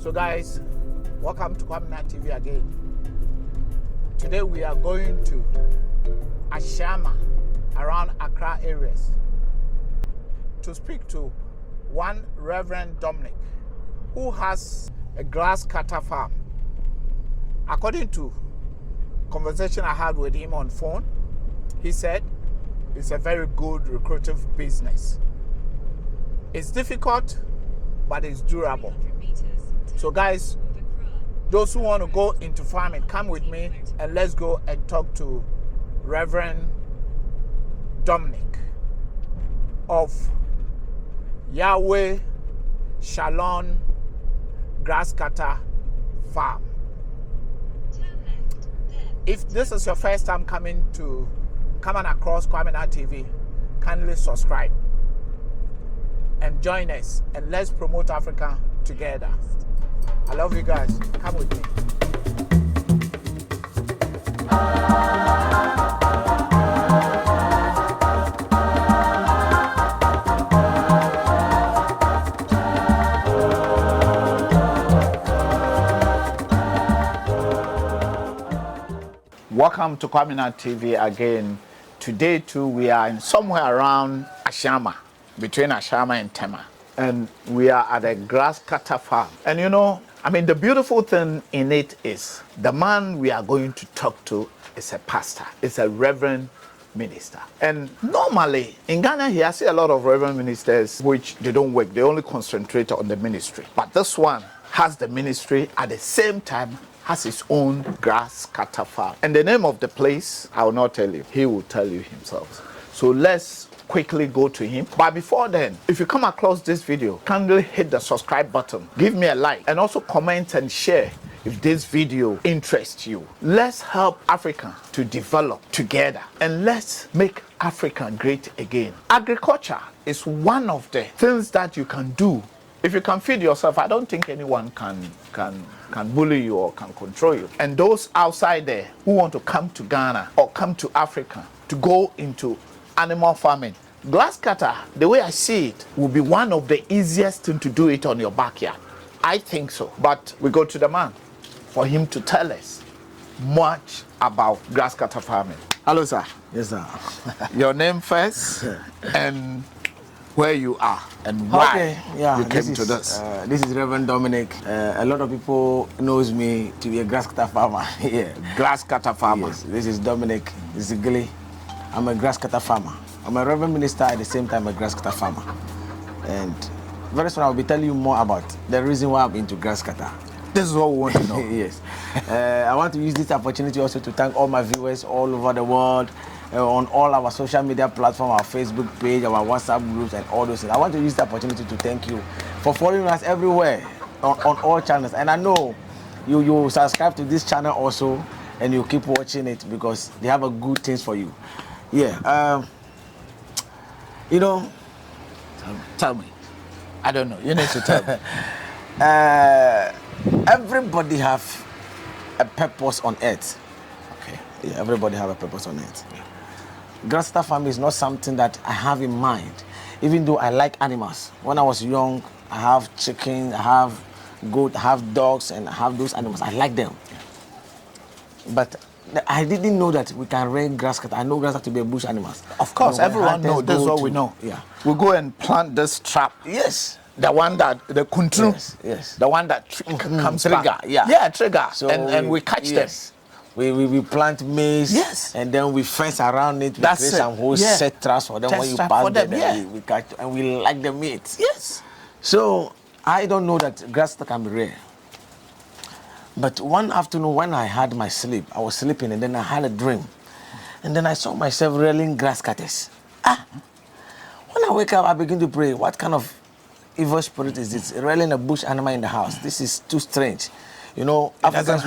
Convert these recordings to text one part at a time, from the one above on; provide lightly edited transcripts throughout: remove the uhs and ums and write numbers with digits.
So guys, welcome to Kwamina TV again. Today we are going to Ashama, around Accra areas, to speak to one Reverend Dominic, who has a Grasscutter farm. According to conversation I had with him on phone, he said it's a very good lucrative business. It's difficult, but it's durable. So guys, those who want to go into farming, come with me and let's go and talk to Reverend Dominic of Yahweh Shalom Grasscutter Farm. If this is your first time coming across Kwamina TV, kindly subscribe and join us, and let's promote Africa together. I love you guys. Come with me. Welcome to Kwamina TV again. Today too, we are in somewhere around Ashama, between Ashama and Tema. And we are at a Grasscutter farm. And you know, the beautiful thing in it is the man we are going to talk to is a pastor. It's a reverend minister. And normally in Ghana here, I see a lot of reverend ministers which they don't work. They only concentrate on the ministry. But this one has the ministry at the same time has his own Grasscutter farm. And the name of the place, I will not tell you. He will tell you himself. So let's quickly go to him. But before then, if you come across this video, kindly hit the subscribe button, give me a like, and also comment and share if this video interests you. Let's help Africa to develop together, and let's make Africa great again. Agriculture is one of the things that you can do. If you can feed yourself, I don't think anyone can bully you or can control you. And those outside there who want to come to Ghana or come to Africa to go into animal farming, Grasscutter, the way I see it, will be one of the easiest thing to do it on your backyard. I think so. But we go to the man for him to tell us much about Grasscutter farming. Hello, sir. Yes, sir. Your name first and where you are and why you came to this. This is Reverend Dominic. A lot of people knows me to be a Grasscutter farmer. Yeah, Grasscutter farmer. Yes, this is Dominic Zigli. I'm a Grasscutter farmer. I'm a Reverend minister at the same time a Grasscutter farmer. And very soon I'll be telling you more about the reason why I'm into Grasscutter. This is what we want to know. Yes. I want to use this opportunity also to thank all my viewers all over the world, on all our social media platforms, our Facebook page, our WhatsApp groups, and all those things. I want to use the opportunity to thank you for following us everywhere on all channels. And I know you subscribe to this channel also, and you keep watching it because they have a good things for you. Yeah. You know, tell me. I don't know. You need to tell me. Everybody have a purpose on earth. Okay. Yeah, everybody have a purpose on earth. Yeah. Grasscutter farming is not something that I have in mind, even though I like animals. When I was young, I have chicken, I have goat, I have dogs, and I have those animals. I like them. Yeah. But I didn't know that we can raise Grasscutter. I know Grasscutter to be a bush animals. Of course, everyone knows. This is what we know. Yeah. We go and plant this trap. Yes. The one that, the kuntru. Yes. The one that comes trigger. back. Yeah. Yeah, trigger. So and we catch them. We plant maize. Yes. And then we fence around it. We That's create it. some whole set traps for them. When you pass them, we catch and we like the meat. Yes. So I don't know that Grasscutter can be rare. But one afternoon when I had my sleep, I was sleeping and then I had a dream. And then I saw myself rearing Grasscutters. When I wake up, I begin to pray, what kind of evil spirit is this? Rearing a bush animal in the house. This is too strange. You know, Africans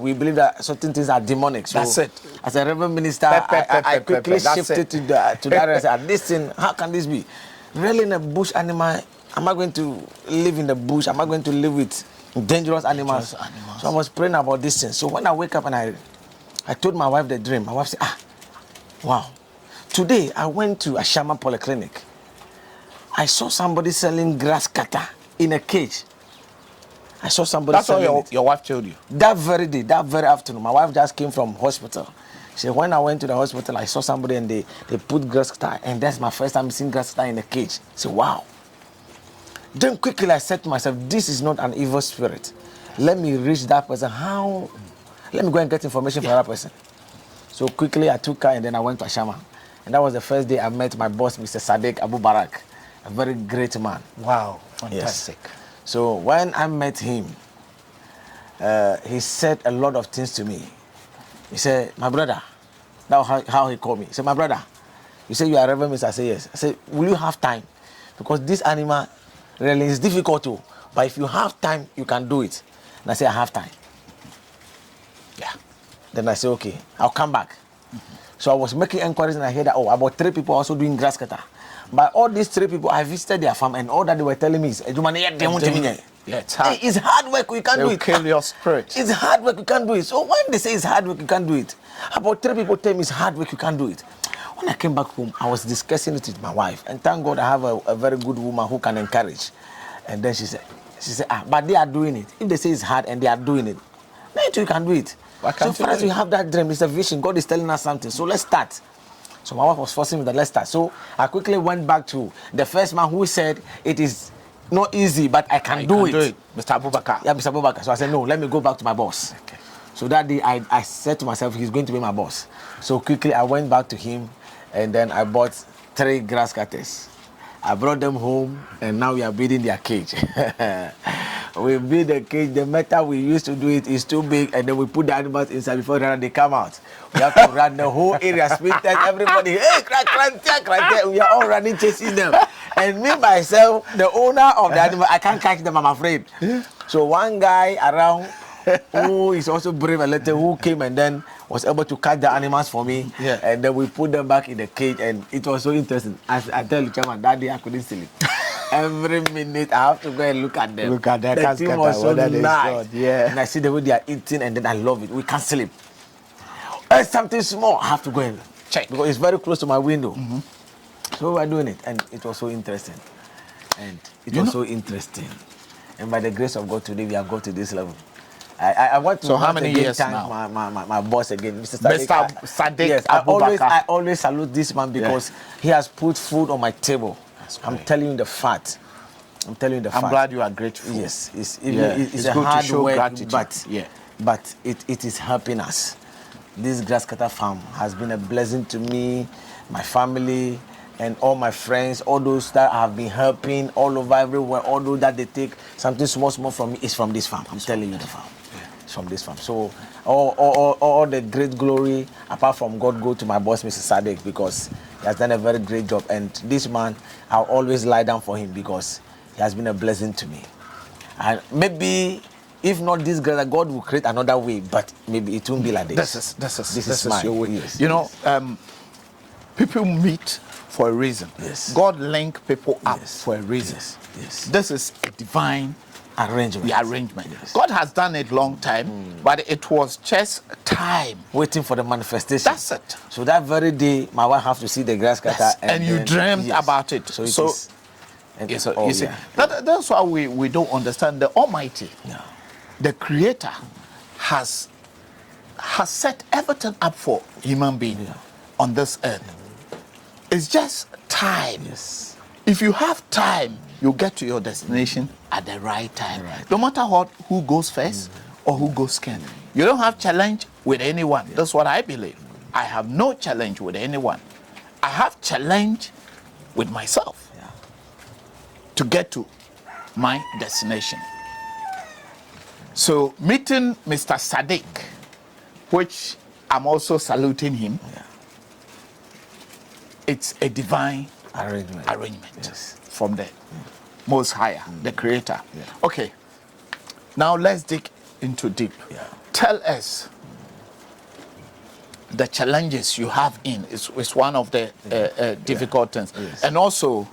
we believe that certain things are demonic. So that's it. As a Reverend minister, I quickly shifted to that and said, this thing, how can this be? Rearing a bush animal, am I going to live in the bush? Am I going to live with dangerous animals? So I was praying about this thing. So when I wake up and I told my wife the dream, my wife said, wow. Today I went to Ashama Polyclinic. I saw somebody selling Grasscutter in a cage. I saw somebody. That's what your wife told you. That very day, that very afternoon, my wife just came from hospital. She said, when I went to the hospital, I saw somebody and they put Grasscutter, and that's my first time seeing Grasscutter in a cage. I said, wow. Then quickly I said to myself, this is not an evil spirit. Let me reach that person. How? Let me go and get information from that person. So quickly I took her and then I went to Ashama. And that was the first day I met my boss, Mr. Sadiq Abu Barak, a very great man. Wow, fantastic. Yes. So when I met him, he said a lot of things to me. He said, my brother, that's how he called me. He said, my brother, you say you are Reverend Mr. I said, yes. I said, will you have time? Because this animal really is difficult to, but if you have time, you can do it. And I said, I have time. Yeah. Then I said, okay, I'll come back. So I was making inquiries and I heard that, about 3 people also doing Grasscutter. But all these 3 people, I visited their farm and all that they were telling me is, yeah, it's hard. It's hard work, we can't do it. Kill your spirit. It's hard work, you can't do it. So when they say it's hard work, you can't do it. About 3 people tell me it's hard work, you can't do it. When I came back home, I was discussing it with my wife. And thank God I have a very good woman who can encourage. And then she said, but they are doing it. If they say it's hard and they are doing it, then you can do it. So far as we have that dream, it's a vision. God is telling us something. So let's start. So my wife was forcing me that let's start. So I quickly went back to the first man who said it is not easy, but I can do it. Mr. Abubakar. Yeah, Mr. Abubakar. So I said, no, let me go back to my boss. Okay. So that day I said to myself, he's going to be my boss. So quickly I went back to him and then I bought 3 Grasscutters. I brought them home and now we are building their cage. We build the cage, the metal we used to do it is too big and then we put the animals inside before they come out. We have to run the whole area, split test, everybody, hey, crank, we are all running, chasing them. And me, myself, the owner of the animal, I can't catch them, I'm afraid. So one guy around who is also brave a little, who came and then was able to catch the animals for me. Yeah. And then we put them back in the cage and it was so interesting. As I tell you, Chairman, that day I couldn't sleep. Every minute I have to go and look at them. Look at that. The team was so nice. Yeah. And I see the way they are eating and then I love it. We can't sleep. It's something small, I have to go and check because it's very close to my window. Mm-hmm. So we're doing it and it was so interesting. And it was so interesting. And by the grace of God today we have got to this level. I want to. So how many years thank now? My boss again, Mr. Sadiq. Mr. Sadiq. Yes, I always salute this man because he has put food on my table. I'm telling you the fact. I'm glad you are grateful. Yes, it's a hard work, gratitude. But it is helping us. This Grasscutter farm has been a blessing to me, my family, and all my friends, all those that have been helping all over everywhere, all those that they take something small from me is from this farm. I'm telling you the farm. It's from this farm. So all the great glory, apart from God, go to my boss, Mr. Sadiq, because he has done a very great job. And this man, I'll always lie down for him because he has been a blessing to me. And maybe if not this God will create another way, but maybe it won't be like this. This is your way. Yes, you know, people meet for a reason. Yes. God link people up for a reason. Yes. This is a divine arrangement. Yes. God has done it long time, but it was just time waiting for the manifestation. That's it. So that very day, my wife have to see the Grasscutter, yes. and you dreamed about it. So you see, that's why we don't understand the Almighty. No. The Creator has set everything up for human being on this earth. It's just time. Yes. If you have time, you get to your destination at the right time. Right. No matter who goes first or who goes second. You don't have challenge with anyone. That's what I believe. I have no challenge with anyone. I have challenge with myself to get to my destination. So meeting Mr. Sadiq, which I'm also saluting him, it's a divine arrangement from the Most Higher, the Creator. Okay, now let's dig into deep. Tell us the challenges you have in. It's one of the difficult things. And also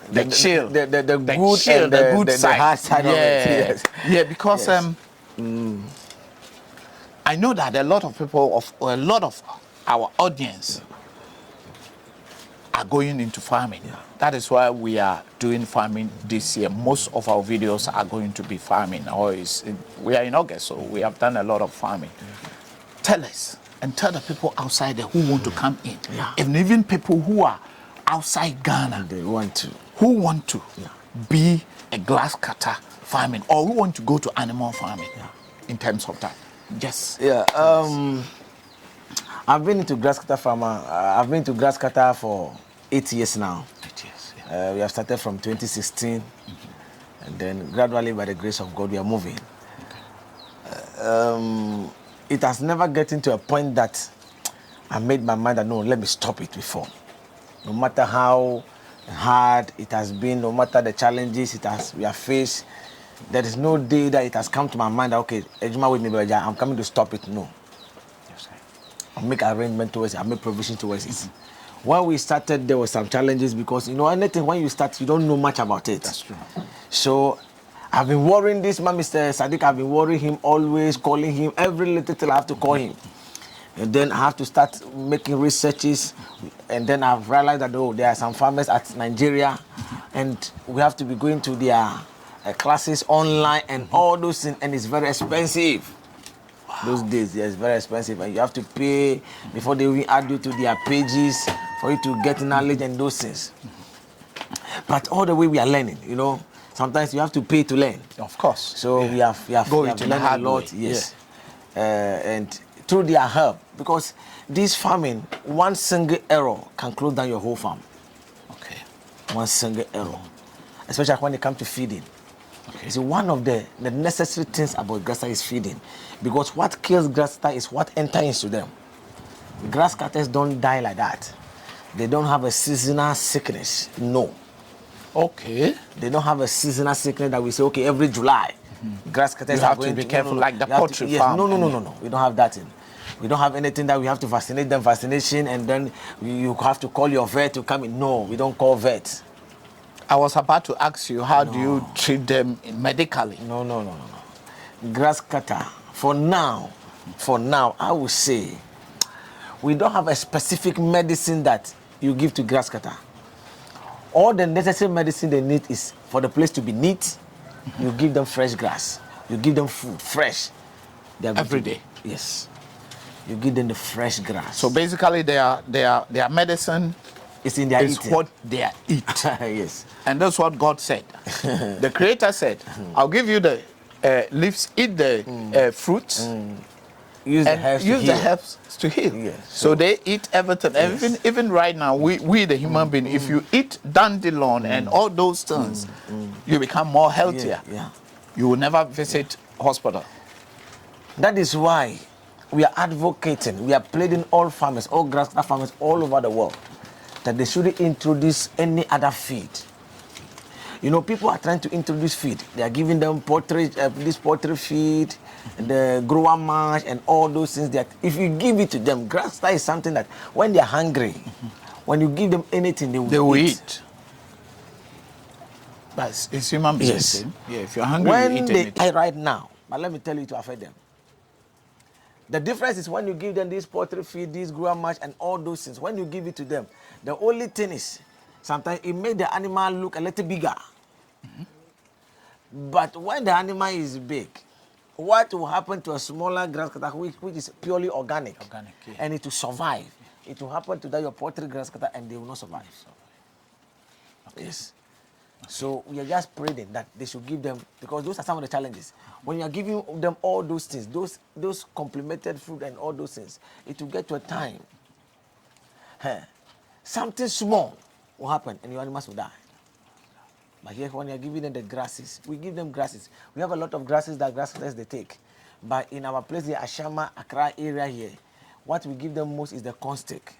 the chill, the good chill, and the good side. The hard side of it. Yeah, because I know that a lot of people, a lot of our audience are are going into farming. That is why we are doing farming this year. Most of our videos are going to be farming. We are in August, so we have done a lot of farming. Tell us and tell the people outside there who want to come in, and even people who are outside Ghana, They want to. who want to be a glass cutter farming or who want to go to animal farming in terms of that. Just I've been into Grasscutter farmer. I've been to Grasscutter for 8 years now. 8 years. We have started from 2016, and then gradually, by the grace of God, we are moving. It has never gotten to a point that I made my mind that no, let me stop it before. No matter how hard it has been, no matter the challenges we have faced, there is no day that it has come to my mind that okay, Ejima with me, but I'm coming to stop it. No. I make arrangement towards it. I make provision towards it. When we started, there were some challenges because anything when you start, you don't know much about it. That's true. So I've been worrying this man, Mr. Sadiq. I've been worrying him, always calling him every little till I have to call him, and then I have to start making researches, and then I've realized that there are some farmers at Nigeria, and we have to be going to their classes online and all those things, and it's very expensive. Those days, it's very expensive, and you have to pay before they will add you to their pages for you to get knowledge and those things. But all the way we are learning, sometimes you have to pay to learn. Of course. So we have learned a lot, yes. And through their help, because this farming, one single error can close down your whole farm. Okay. One single error, especially when it comes to feeding. Okay. So one of the necessary things about grasscutter is feeding, because what kills grasscutter is what enters into them. Grasscutters don't die like that. They don't have a seasonal sickness. No. Okay. They don't have a seasonal sickness that we say, okay, every July, grasscutters have to be careful, like the poultry farm. No. We don't have that in. We don't have anything that we have to vaccinate them, vaccination, and then you have to call your vet to come in. No, we don't call vets. I was about to ask you, how do you treat them medically? No. Grasscutter, for now, I would say, we don't have a specific medicine that you give to grasscutter. All the necessary medicine they need is for the place to be neat. You give them fresh grass. You give them food, fresh. Every day? Yes. You give them the fresh grass. So basically their medicine it's in their eating. What they eat. Yes. And that's what God said. The Creator said, I'll give you the leaves, eat the fruits, use the herbs to heal. Yes. So they eat everything. Yes. Even right now, we the human being, if you eat dandelion and all those things, you become more healthier. Yeah. You will never visit hospital. That is why we are advocating, we are pleading all farmers, all grasscutter farmers all over the world, that they shouldn't introduce any other feed. People are trying to introduce feed. They are giving them this poultry feed, the grower mash, and all those things. That if you give it to them, grasscutter is something that when they are hungry, when you give them anything, they will eat. But it's human beings. Yes. Yeah, if you're hungry, when you eat they anything. eat right now, but let me tell you to affect them. The difference is when you give them this poultry feed, this grower mash, and all those things. When you give it to them, the only thing is sometimes it makes the animal look a little bigger. But when the animal is big, what will happen to a smaller grasscutter which is purely organic, and it will survive? It will happen to your poultry grasscutter and they will not survive. Okay. Yes. So we are just praying that they should give them, because those are some of the challenges. When you are giving them all those things, those complemented food and all those things, it will get to a time. Something small will happen and your animals will die. But here, when you are giving them the grasses, we give them grasses. We have a lot of grasses that grasscutters they take. But in our place, the Ashama, Accra area here, what we give them most is the corn stick.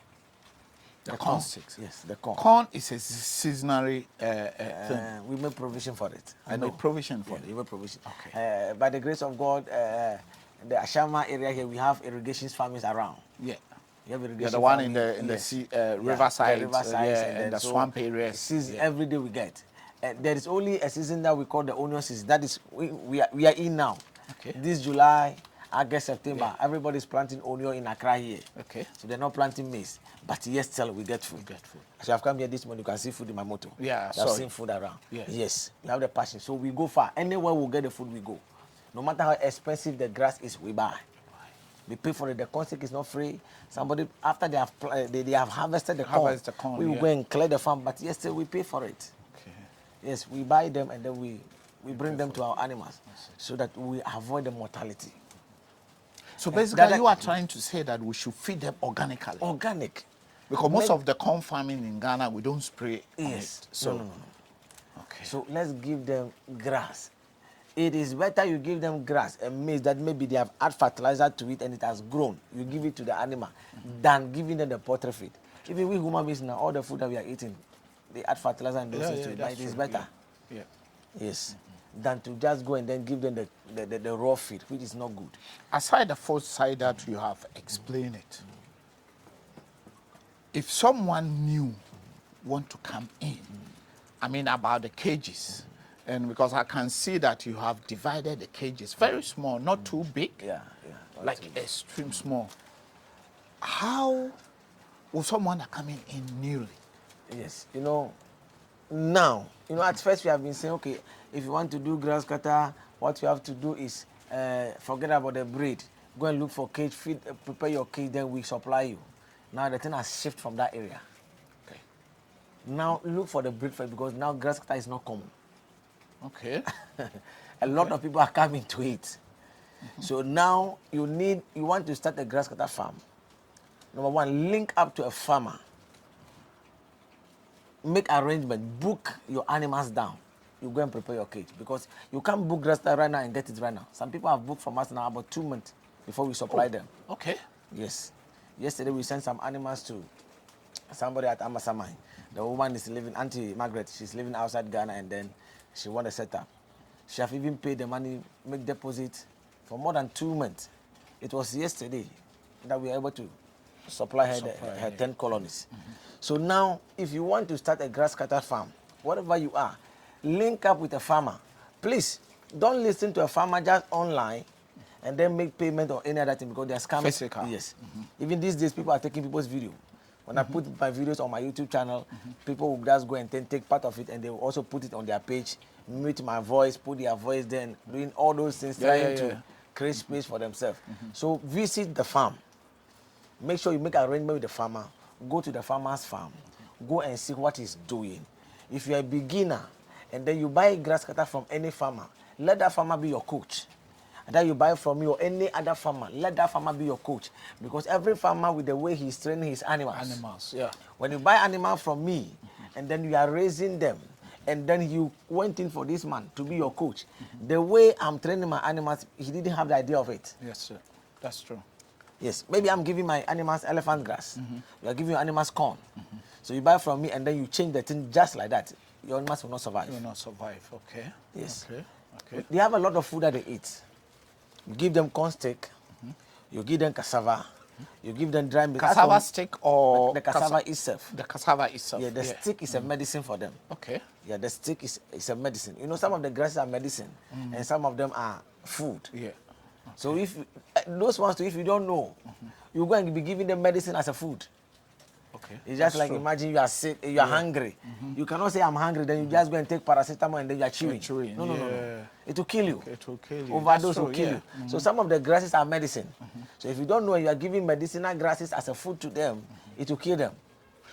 The corn sticks. Yes, the corn. Corn is a seasonary thing. We make provision for it. I make provision for it. We make provision. Okay. By the grace of God, the Ashama area here, we have irrigation farmings around. Yeah. You have irrigation the one farming, in the sea, riverside, and the swamp areas. Season every day we get. There is only a season that we call the onion season. That is we are in now. Okay. This July, August, September, everybody's planting onion in Accra here. Okay. So they're not planting maize. But yes, still we get food. So I've come here this morning, you can see food in my motor. Yeah, I've seen food around. Yeah. Yes, we have the passion. So we go far. Anywhere we get the food, we go. No matter how expensive the grass is, we buy. We pay for it. The corn stick is not free. Somebody, after they have they have harvested the corn, we will go and clear the farm. But yes, still we pay for it. Okay. Yes, we buy them and then we bring them to our animals so that we avoid the mortality. So basically, you are trying to say that we should feed them organically. Organic. Because most of the corn farming in Ghana, we don't spray on Yes. it. So, No. Okay. So let's give them grass. It is better you give them grass and maize that maybe they have add fertilizer to it and it has grown. You give it to the animal than giving them the poultry feed. Even we human beings now, all the food that we are eating, they add fertilizer and those things to it, but it is better. Yeah. Yes. Than to just go and then give them the raw feed, which is not good. Aside the first side that you have explained it, if someone new want to come in, I mean about the cages, and because I can see that you have divided the cages, very small, not too big, like extreme small. How will someone coming in newly? Yes, now, at first we have been saying, okay, if you want to do grass cutter, what you have to do is forget about the breed. Go and look for cage, feed, prepare your cage, then we supply you. Now the thing has shifted from that area. Okay. Now look for the breed first because now grass cutter is not common. Okay. A lot of people are coming to it. So now you want to start a grass cutter farm. Number one, link up to a farmer. Make arrangement, book your animals down. You go and prepare your cage because you can't book grass cutter right now and get it right now. Some people have booked from us now about 2 months before we supply them. Okay. Yes. Yesterday we sent some animals to somebody at Amasamai. The woman is living, Auntie Margaret, she's living outside Ghana and then she want to set up. She have even paid the money, make deposit for more than 2 months. It was yesterday that we were able to supply her 10 colonies. So now, if you want to start a grass cutter farm, whatever you are, link up with a farmer. Please, don't listen to a farmer just online and then make payment or any other thing because they are scammers. Physical. Yes. Even these days, people are taking people's video. When I put my videos on my YouTube channel, people will just go and then take part of it and they will also put it on their page, mute my voice, put their voice then, doing all those things, trying to create space for themselves. So visit the farm. Make sure you make an arrangement with the farmer. Go to the farmer's farm. Go and see what he's doing. If you're a beginner and then you buy a grass cutter from any farmer, let that farmer be your coach. And then you buy from you or any other farmer, let that farmer be your coach. Because every farmer with the way he's training his animals. When you buy animals from me and then you are raising them, and then you went in for this man to be your coach, the way I'm training my animals, he didn't have the idea of it. Yes, sir. That's true. Yes, maybe I'm giving my animals elephant grass. You are giving your animals corn. So you buy from me and then you change the thing just like that. Your animals will not survive. Will not survive, okay. Yes. Okay. They have a lot of food that they eat. You give them corn stick, you give them cassava, you give them dry meat. Cassava stick or the cassava itself. The cassava itself. Yeah, the stick is a medicine for them. Okay. Yeah, the stick is a medicine. Some of the grasses are medicine and some of them are food. Yeah. So if those ones, if you don't know, you're going to be giving them medicine as a food. Okay. It's just like imagine you are sick, you are hungry. You cannot say I'm hungry, then you just go and take paracetamol and then you are chewing. No. It will kill you. Okay, it will kill you. Overdose will kill you. So some of the grasses are medicine. So if you don't know, you are giving medicinal grasses as a food to them, it will kill them.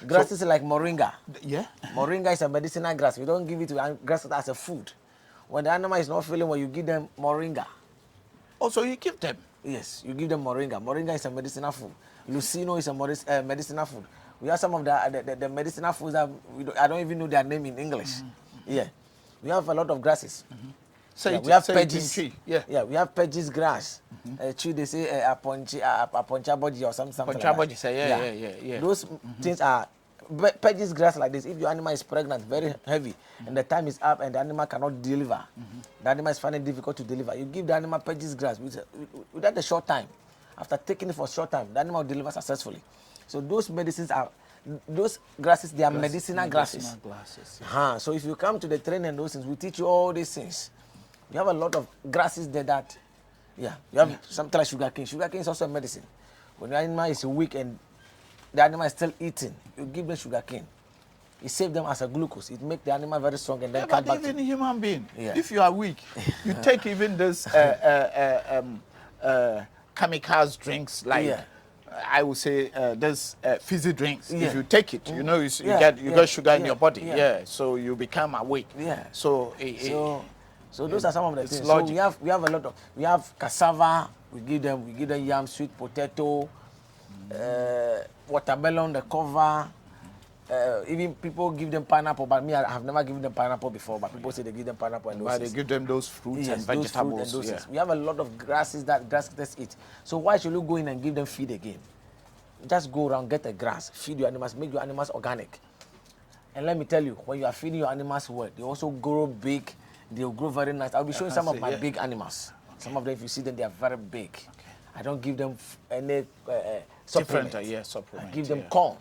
Grasses like moringa. Yeah. Moringa is a medicinal grass. You don't give it to grass as a food. When the animal is not feeling well, you give them moringa. Also, you give them? Yes, you give them moringa. Moringa is a medicinal food. Lucino is a medicinal food. We have some of the medicinal foods that I don't even know their name in English. Yeah, we have a lot of grasses. We have pedges. Yeah, we have pedges grass. Tree they say a ponchaboji or something like that. Ponchaboji, yeah. Those things are pedges grass like this. If your animal is pregnant, very heavy, and the time is up and the animal cannot deliver, the animal is finding it difficult to deliver. You give the animal pedges grass without a short time. After taking it for a short time, the animal will deliver successfully. So those grasses, they are medicinal grasses. So if you come to the training and those things, we teach you all these things. We have a lot of grasses there that Yeah, you have something like sugarcane. Sugarcane is also a medicine. When the animal is weak and the animal is still eating, you give them sugarcane. It saves them as a glucose. It makes the animal very strong and then come but back even to human being, Yeah. if you are weak, you take even this chemicals drinks like Yeah. I would say this fizzy drinks. Yeah. If you take it, you know you Yeah, get sugar in your body. yeah. Yeah, so you become awake. Yeah. So So those are some of the it's things. logic. So we have a lot of cassava. We give them yam, sweet potato, watermelon, the cover. Even people give them pineapple, but me, I have never given them pineapple before. But people say they give them pineapple and those But they things. give them those fruits and Yes, those vegetables. fruit and those yeah. things. We have a lot of grasses that grasscutters eat. So why should you go in and give them feed again? Just go around, get a grass, feed your animals, make your animals organic. And let me tell you, when you are feeding your animals well, they also grow big. They'll grow very nice. I'll be showing some of my big animals. Okay. Some of them, if you see them, they are very big. Okay. I don't give them any supplement. Supplement. I give them corn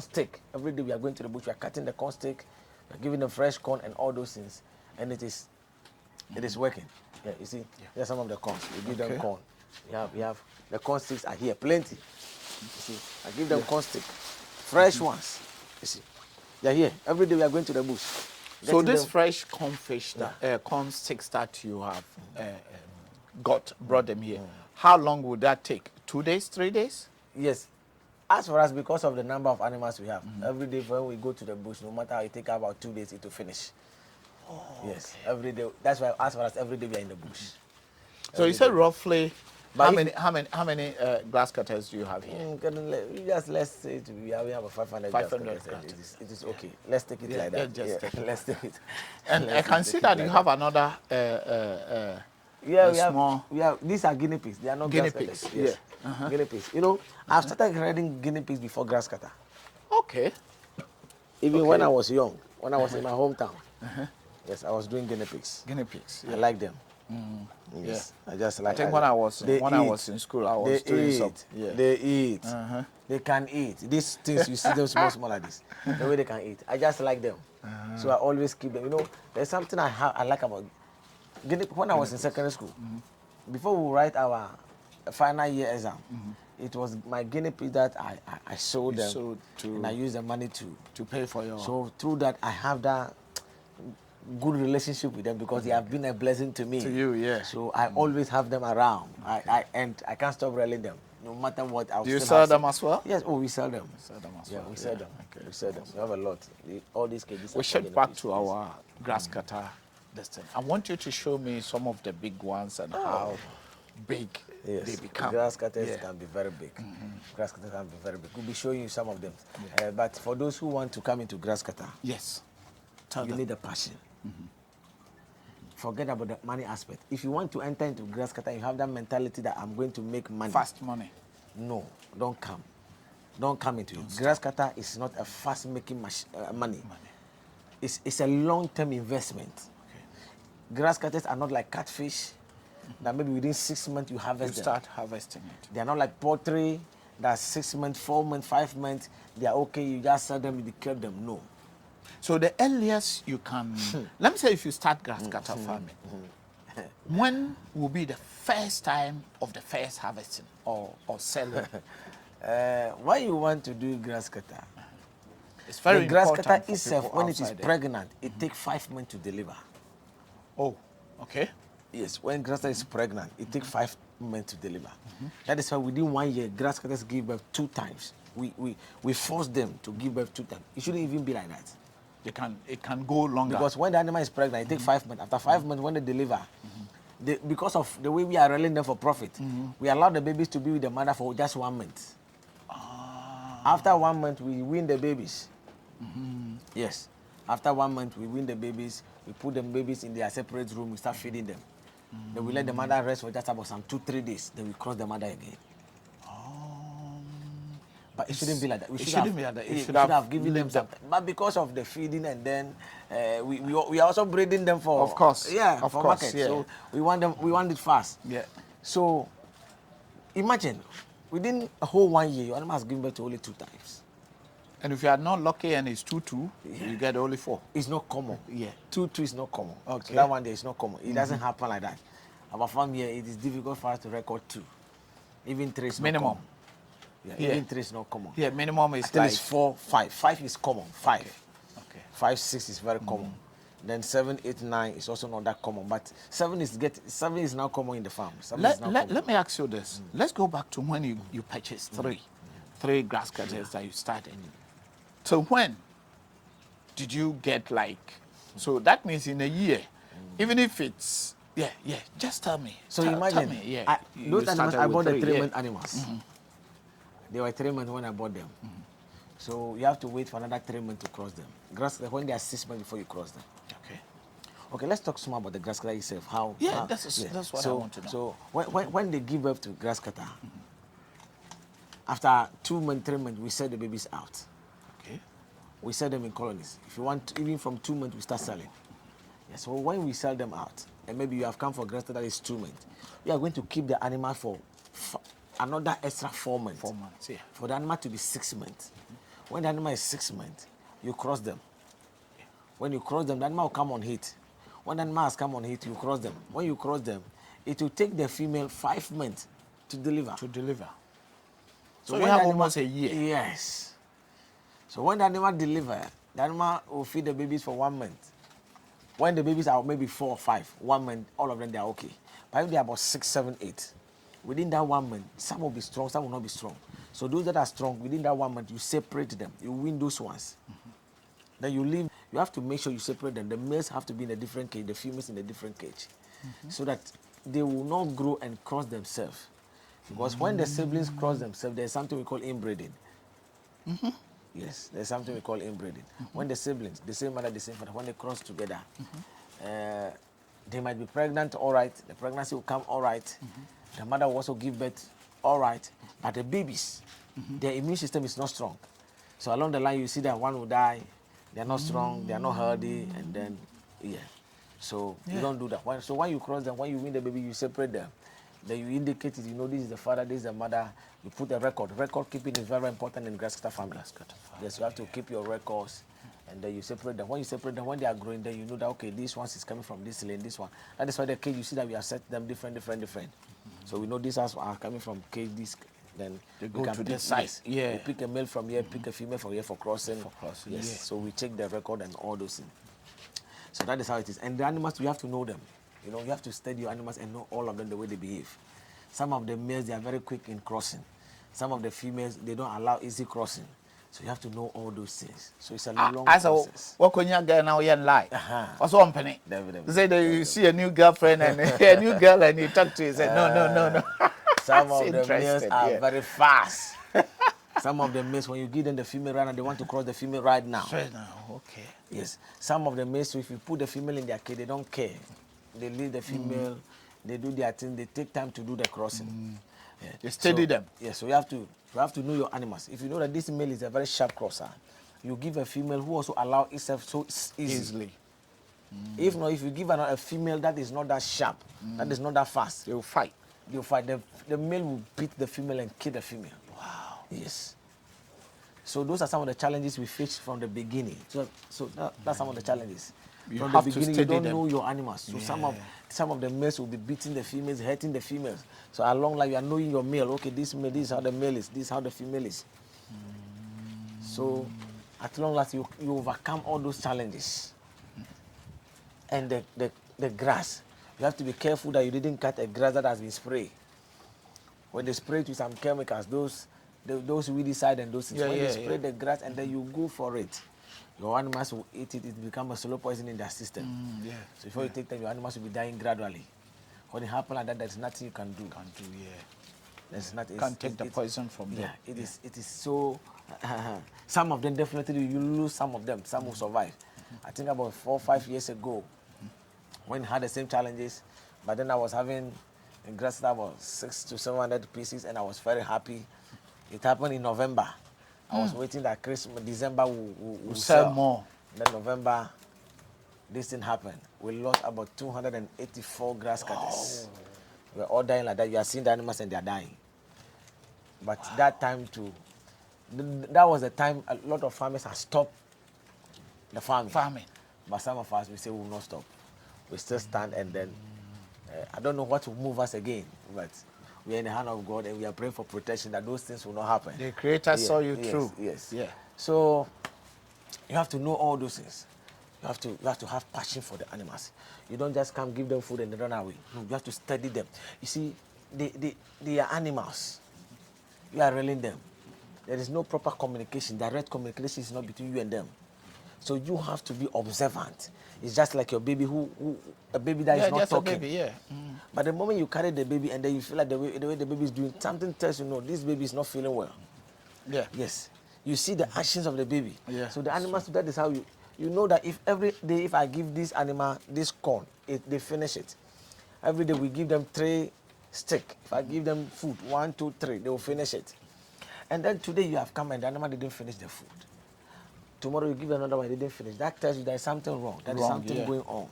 stick. Every day we are going to the bush, we are cutting the corn stick, we are giving them fresh corn and all those things. And it is working. Yeah, you see, here's some of the corn. We give them corn. We have the corn sticks are here, plenty. You see, I give them corn stick, fresh ones. You see, they are here. Every day we are going to the bush. So this fresh cornfish, corn sticks that you have brought them here, how long would that take? 2 days, 3 days? Yes. As for us, because of the number of animals we have, every day when we go to the bush, no matter how it take about 2 days, it will finish. Oh, yes, every day. That's why, as for us, every day we are in the bush. So you said roughly how many grass cutters do you have here? Let's say we have a 500 500 cutters. It is okay. Let's take it like that. Let's take it. And I can see that you have another we have these are guinea pigs. They are not guinea pigs. Yes. Guinea pigs. You know, I've started herding guinea pigs before Grasscutter. Okay. Even when I was young, when I was in my hometown. Yes, I was doing guinea pigs. Guinea pigs. I like them. Yes, I just like. I think when I was in school, I was doing some. Yeah. They eat. They can eat. These things you see them small like this. The way they can eat. I just like them. So I always keep them. You know, there's something I like about guinea. When I was in secondary school, before we write our final year exam, it was my guinea pig that I sold them, and I used the money to pay for your. So through that, I have that good relationship with them because they have been a blessing to me. To you, yeah. So I always have them around. I can't stop reeling them, no matter what. Do you sell them as well? Yes. Oh, we sell them. We sell them as well. We sell them. Okay. We sell them. We have a lot. All these cages. We shift back to our grass cutter. I want you to show me some of the big ones and how big they become. Grass cutters can be very big. Grass cutters can be very big. We'll be showing you some of them. But for those who want to come into grass cutter, yes, you need a passion. Forget about the money aspect. If you want to enter into grass cutter, you have that mentality that I'm going to make money. Fast money. No, don't come. Don't come into it. Grass cutter is not a fast making money. It's a long-term investment. Grass cutters are not like catfish that maybe within 6 months you harvest them. Start harvesting it. They are not like poultry that's 6 months, 4 months, 5 months. They are okay, you just sell them, you kill them. No. So the earliest you can, let me say if you start grass cutter farming, when will be the first time of the first harvesting or selling? Why you want to do grass cutter? It's very the grass important cutter itself, when it is pregnant, it takes 5 months to deliver. Oh, okay. Yes, when grass cutter is pregnant, it takes 5 months to deliver. That is why within 1 year, grass cutters give birth 2 times. We force them to give birth 2 times. It shouldn't even be like that. It can go longer. Because when the animal is pregnant, it takes 5 months. After 5 months, when they deliver, because of the way we are rearing them for profit, we allow the babies to be with the mother for just 1 month. After 1 month, we wean the babies. Yes. After 1 month, we wean the babies. We put the babies in their separate room. We start feeding them. Then we let the mother rest for just about some 2-3 days. Then we cross the mother again. But it shouldn't be like that. We should have given them something. But because of the feeding and then we are also breeding them for. Of course. Yeah. Of for course. market. Yeah. So we want it fast. Yeah. So imagine within a whole 1 year, your animal has given birth to only 2 times. And if you are not lucky and it's 2-2, you get only 4. It's not common. Yeah. 2-2 is not common. Okay. So that one day is not common. It doesn't happen like that. Our farm here, it is difficult for us to record 2. Even 3 is not Minimum. common. Yeah, even 3 is not common. Yeah, minimum is Until like it's 4, 5. 5 is common. 5. Okay. 5, 6 is very common. Then 7, 8, 9 is also not that common. But 7 is now common in the farm. Let me ask you this. Let's go back to when you purchased 3 grass cutters that you started. So when did you get like? So that means in a year, even if it's just tell me. So tell imagine, me, those animals, I bought the 3-month yeah. animals. They were 3 months when I bought them. So you have to wait for another 3 months to cross them. Grass when they are 6 months before you cross them. Okay, let's talk some about the grass cutter itself. That's what I want to know. So when they give birth to grass cutter, after 2 months, 3 months, we sell the babies out. Okay. We sell them in colonies. If you want, even from 2 months, we start selling. Yeah, so when we sell them out, and maybe you have come for grass cutter that is 2 months, we are going to keep the animal for another extra 4 months. 4 months, yeah. For the animal to be 6 months. When the animal is 6 months, you cross them. When you cross them, the animal will come on heat. When the animal has come on heat, you cross them. When you cross them, it will take the female 5 months to deliver. So you have almost a year. Yes. So when the animal delivers, the animal will feed the babies for 1 month. When the babies are maybe 4 or 5, 1 month, all of them, they are okay. But if they are about 6, 7, 8, within that 1 month, some will be strong, some will not be strong. So those that are strong, within that 1 month, you separate them. You win those ones. Then you leave. You have to make sure you separate them. The males have to be in a different cage, the females in a different cage, so that they will not grow and cross themselves. Because when the siblings cross themselves, there's something we call inbreeding. Yes, there's something we call inbreeding. When the siblings, the same mother, the same father, when they cross together, they might be pregnant, all right. The pregnancy will come, all right. The mother will also give birth, all right. But the babies, their immune system is not strong. So along the line, you see that one will die. They are not strong, they are not healthy, and then, So you don't do that. So when you cross them, when you win the baby, you separate them. Then you indicate it, you know this is the father, this is the mother. You put a record. Record keeping is very important in grasscutter farming. Yes, you have to keep your records, and then you separate them. When you separate them, when they are growing, then you know that, okay, this one is coming from this lane, this one. That is why the cage, you see that we have set them different. So we know these are coming from cage, this. Then they go to this side. Yeah. We pick a male from here, pick a female from here for crossing. Yes. Yeah. So we check the record and all those things. So that is how it is. And the animals, we have to know them. You know, you have to study your animals and know all of them the way they behave. Some of the males, they are very quick in crossing. Some of the females, they don't allow easy crossing. So you have to know all those things. So it's a long process. What can you get now? You lie. What's one penny? Say that you see a new girlfriend and a new girl and you talk to her. Say no. Some of the males are very fast. Some of the males, when you give them the female right now, they want to cross the female right now. Right now, okay. Yes. Some of the males, if you put the female in their cage, they don't care. They leave the female, they do their thing, they take time to do the crossing. Yeah. You study them. Yes, so you have to know your animals. If you know that this male is a very sharp crosser, you give a female who also allows itself so easily. If not, if you give a female that is not that sharp, that is not that fast, they will fight. They'll fight. The male will beat the female and kill the female. Wow. Yes. So those are some of the challenges we faced from the beginning. So that's some of the challenges. From the beginning, you don't know your animals. So some of the males will be beating the females, hurting the females. So along like you are knowing your male. Okay, this male, this is how the male is. This is how the female is. So at long last, you overcome all those challenges. And the grass. You have to be careful that you didn't cut a grass that has been sprayed. When they spray it with some chemicals, those weedicide and those things, when they spray the grass and then you go for it, your animals will eat it, it becomes a slow poison in their system. So before you take them, your animals will be dying gradually. When it happens like that, there's nothing you can do. There's nothing. Can't take the poison from them. It is so. Some of them definitely you lose. Some of them, some will survive. I think about 4 or 5 years ago, when I had the same challenges, but then I was having a grass that was 600 to 700 pieces, and I was very happy. It happened in November. I was waiting that Christmas, December will sell more. Then November, this thing happened. We lost about 284 grass cutters. We're all dying like that. You are seeing the animals and they are dying. But that time too, that was the time a lot of farmers have stopped the farming. But some of us, we say we will not stop. We still stand and then I don't know what will move us again, but we are in the hand of God and we are praying for protection that those things will not happen. The Creator saw you yes, through. Yes. Yeah. So you have to know all those things. You have to have passion for the animals. You don't just come give them food and they run away. No, you have to study them. You see, they are animals. You are rearing them. There is no proper communication. Direct communication is not between you and them. So you have to be observant. It's just like your baby a baby that is not just talking. A baby, yeah. But the moment you carry the baby and then you feel like the way the baby is doing, something tells you, no, this baby is not feeling well. Yeah. Yes. You see the actions of the baby. Yeah. So the animals, that is how you know that if every day if I give this animal this corn, they finish it. Every day we give them 3 sticks. If I give them food, 1, 2, 3, they will finish it. And then today you have come and the animal didn't finish the food. Tomorrow you give another one, they didn't finish. That tells you there is something wrong. There is something going on.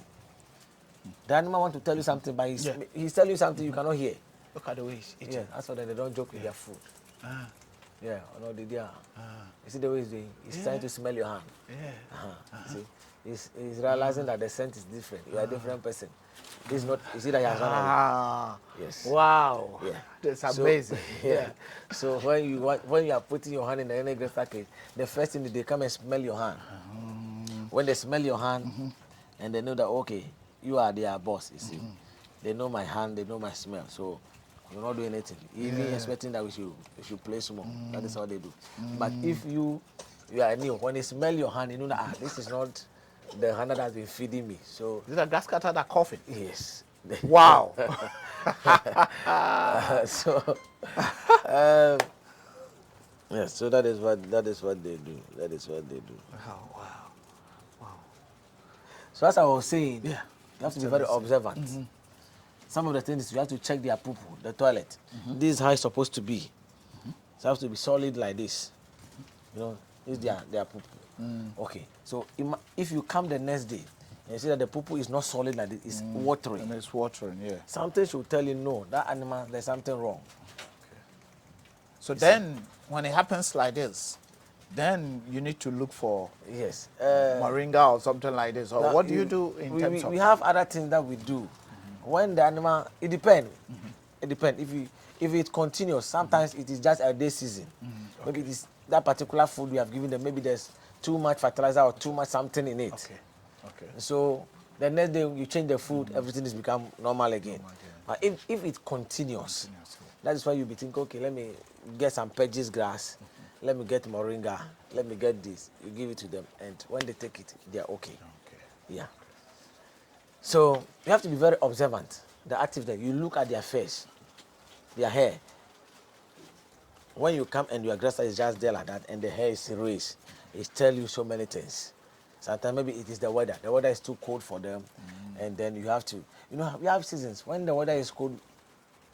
The animal wants to tell you something, but he's telling you something you cannot hear. Look at the way he's eating. Yeah, that's why they don't joke with their food. Yeah, no, they are. You see the way he's doing? He's trying to smell your hand. Yeah. See, he's realizing that the scent is different. You are a different person. This is not. You see that he has run away. Yes. Wow. Yeah. That's amazing. Yeah. So when you are putting your hand in the enemy package, the first thing is they come and smell your hand. When they smell your hand, and they know that okay, you are their boss. You see, they know my hand, they know my smell. So you're not doing anything. Even expecting that we should play small. That is what they do. But if you are new, when they smell your hand, you know that this is not the hand that has been feeding me. So is it a Grasscutter that coughing? Yes. Wow. Yes. So that is what they do. That is what they do. Oh, wow. So as I was saying, yeah, you have to be very observant. Some of the things you have to check their poo, the toilet. This is how it's supposed to be. So it has to be solid like this. You know, this is their poo. Okay. So if you come the next day and you see that the poo is not solid like this, it's watering. And it's watering, yeah. Something should tell you no, that animal, there's something wrong. Okay. So then when it happens like this, then you need to look for moringa or something like this. Or what do you do in terms of? We have other things that we do. When the animal, it depends. It depends. If it continues, sometimes it is just a day season. Maybe it is that particular food we have given them. Maybe there's too much fertilizer or too much something in it. Okay. So the next day you change the food, everything has become normal again. But if it continues, that is why you be thinking, okay, let me get some Peggy's grass, let me get moringa, let me get this. You give it to them, and when they take it, they are okay. Yeah. So you have to be very observant. The active there, you look at their face, their hair. When you come and your grass is just there like that, and the hair is raised, it tells you so many things. Sometimes maybe it is the weather. The weather is too cold for them, and then you have to, we have seasons. When the weather is cold,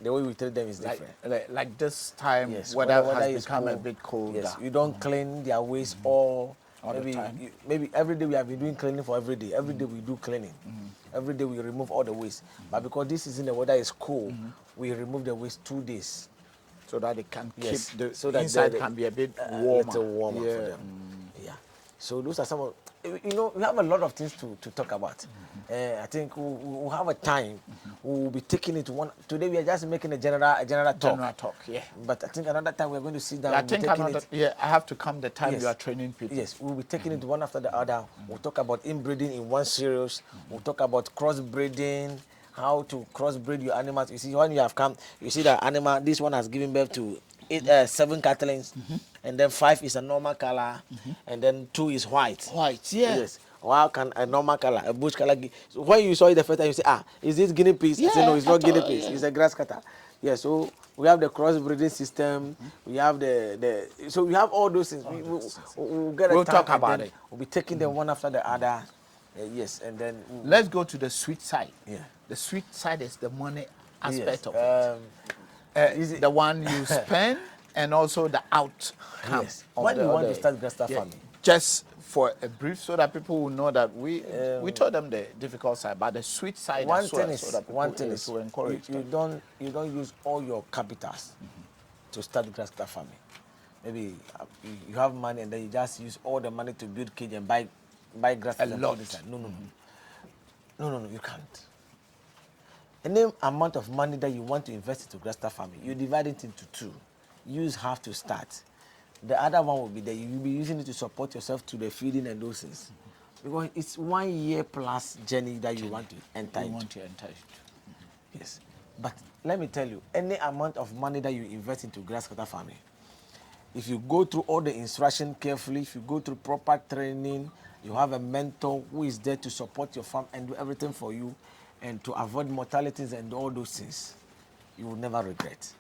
the way we treat them is different. Like this time, yes, weather has become a bit colder. Yes, you don't clean their waste all the time. Maybe every day we have been doing cleaning for every day. Every day we do cleaning. Every day we remove all the waste. But because this season the weather is cold, we remove the waste 2 days. So that it can keep so that inside can be a bit warmer. Little warmer for them. Yeah. So those are some of, we have a lot of things to talk about. I think we'll have a time. We'll be taking it one. Today we are just making a general talk. General talk, yeah. But I think another time we're going to sit down. I think I have to come the time you are training people. Yes, we'll be taking it one after the other. We'll talk about inbreeding in one series. We'll talk about crossbreeding, how to crossbreed your animals. You see, when you have come, you see that animal, this one has given birth to 7 cattlings, and then 5 is a normal color, and then 2 is white. White, yeah. Yes. Or how can a normal color, a bush color? So when you saw it the first time, you say, is this guinea pigs? Yeah, I say, no, it's not guinea pigs. It's a Grasscutter. Yeah, so we have the crossbreeding system. We have so we have all those things. We'll talk about it. We'll be taking them one after the other. Yes, and then let's go to the sweet side. Yeah, the sweet side is the money aspect of it. Is it the one you spend and also the outcome? Yes. When you want to start Grasscutter farming, just for a brief, so that people will know that we told them the difficult side, but the sweet side. One thing is to encourage. You don't use all your capitals to start Grasscutter farming. Maybe you have money and then you just use all the money to build cage and buy grass. A lot. No, you can't. Any amount of money that you want to invest into Grasscutter farming, you divide it into two. Use half to start. The other one will be that you'll be using it to support yourself to the feeding and those things. Because it's 1 year plus journey that you want to enter into. Yes. But let me tell you, any amount of money that you invest into Grasscutter farming, if you go through all the instruction carefully, if you go through proper training, you have a mentor who is there to support your farm and do everything for you and to avoid mortalities and all those things, you will never regret.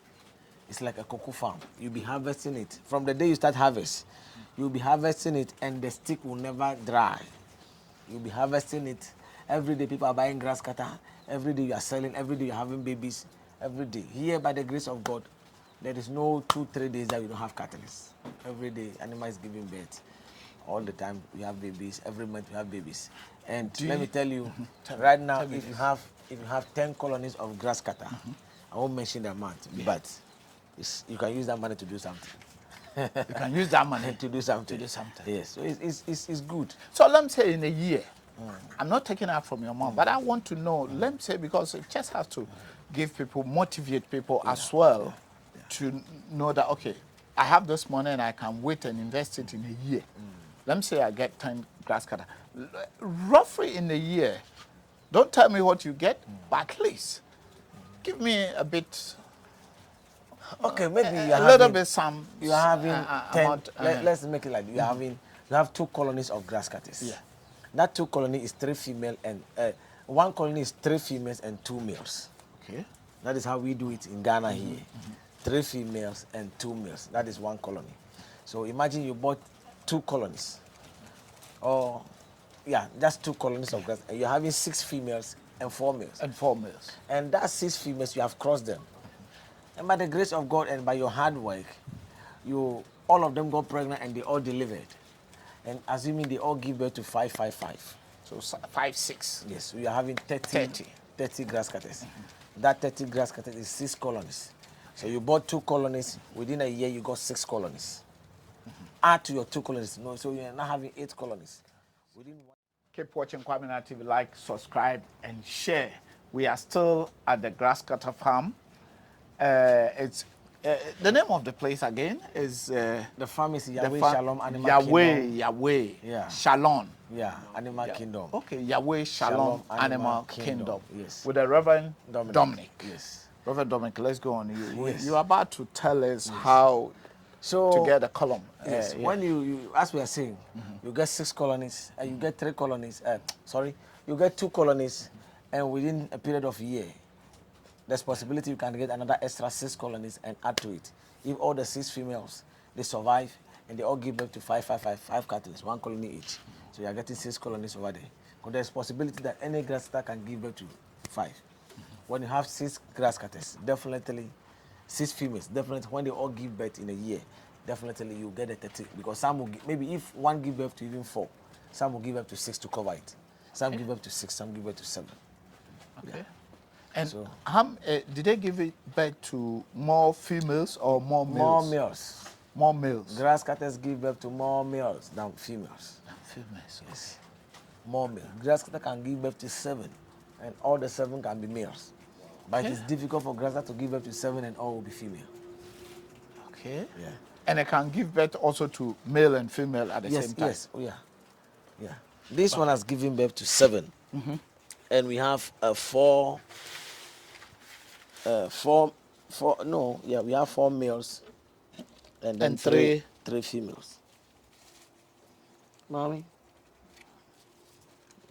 It's like a cocoa farm. You'll be harvesting it. From the day you start harvest, you'll be harvesting it and the stick will never dry. You'll be harvesting it. Every day people are buying Grasscutter. Every day you are selling. Every day you're having babies. Every day. Here, by the grace of God, there is no 2-3 days that we don't have cattle. Every day, animal is giving birth. All the time we have babies. Every month we have babies. And let me tell you, right now, if you have 10 colonies of Grasscutter, I won't mention the amount, but you can use that money to do something. You can use that money to do something. Yes, so it's good. So let me say in a year, I'm not taking out from your mom, but I want to know, let me say, because it just has to give people, motivate people as well to know that, okay, I have this money and I can wait and invest it in a year. Let me say I get 10 Grasscutter. Roughly in a year, don't tell me what you get, but at least give me a bit. Okay, maybe a little bit some. You are having 10. Amount, let's make it like you have 2 colonies of Grasscutters. Yeah. That 2 colonies is 3 female and 1 colony is 3 females and 2 males. Okay. That is how we do it in Ghana here. 3 females and 2 males. That is 1 colony. So imagine you bought 2 colonies. Or just 2 colonies of grass. And you're having 6 females and 4 males. And that 6 females, you have crossed them. And by the grace of God and by your hard work, all of them got pregnant and they all delivered. And assuming they all give birth to 5, 5, 5. So 5, 6. Yes, so you are having 30 Grasscutters. That 30 Grasscutters is 6 colonies. So you bought 2 colonies. Within a year, you got 6 colonies. Add to your 2 colonies. No, so you're not having 8 colonies. Keep watching Kwamina TV. Like, subscribe, and share. We are still at the Grasscutter farm. It's the name of the place again is the farm is Yahweh Shalom Animal Kingdom. Yahweh Shalom. Yeah, Animal Kingdom. Okay, Yahweh Shalom Animal Kingdom. Yes. With the Rev Dominic. Yes. Rev Dominic, let's go on. You're about to tell us how to get a column. Yes. When you as we are saying, you get 6 colonies, and you get 3 colonies. You get 2 colonies, and within a period of a year, there's possibility you can get another extra 6 colonies and add to it. If all the 6 females, they survive and they all give birth to 5 cattle, 1 colony each. So you are getting 6 colonies over there. Because there's possibility that any Grasscutter can give birth to 5. When you have 6 Grasscutters, definitely 6 females, definitely when they all give birth in a year, definitely you get a 30. Because some will maybe if one give birth to even 4, some will give birth to 6 to cover it. Some give birth to 6, some give birth to 7. Okay. Yeah. And so, did they give it birth to more females or more males? More males. More males. Grasscutters give birth to more males than females. Females, yes. More males. Grasscutter can give birth to 7, and all the 7 can be males. But it is difficult for Grasscutter to give birth to 7 and all will be female. Okay. Yeah. And it can give birth also to male and female at the same time. Yes. Oh yeah. Yeah. This one has given birth to 7, and we have 4. We have 4 males and then 3 females. Mommy,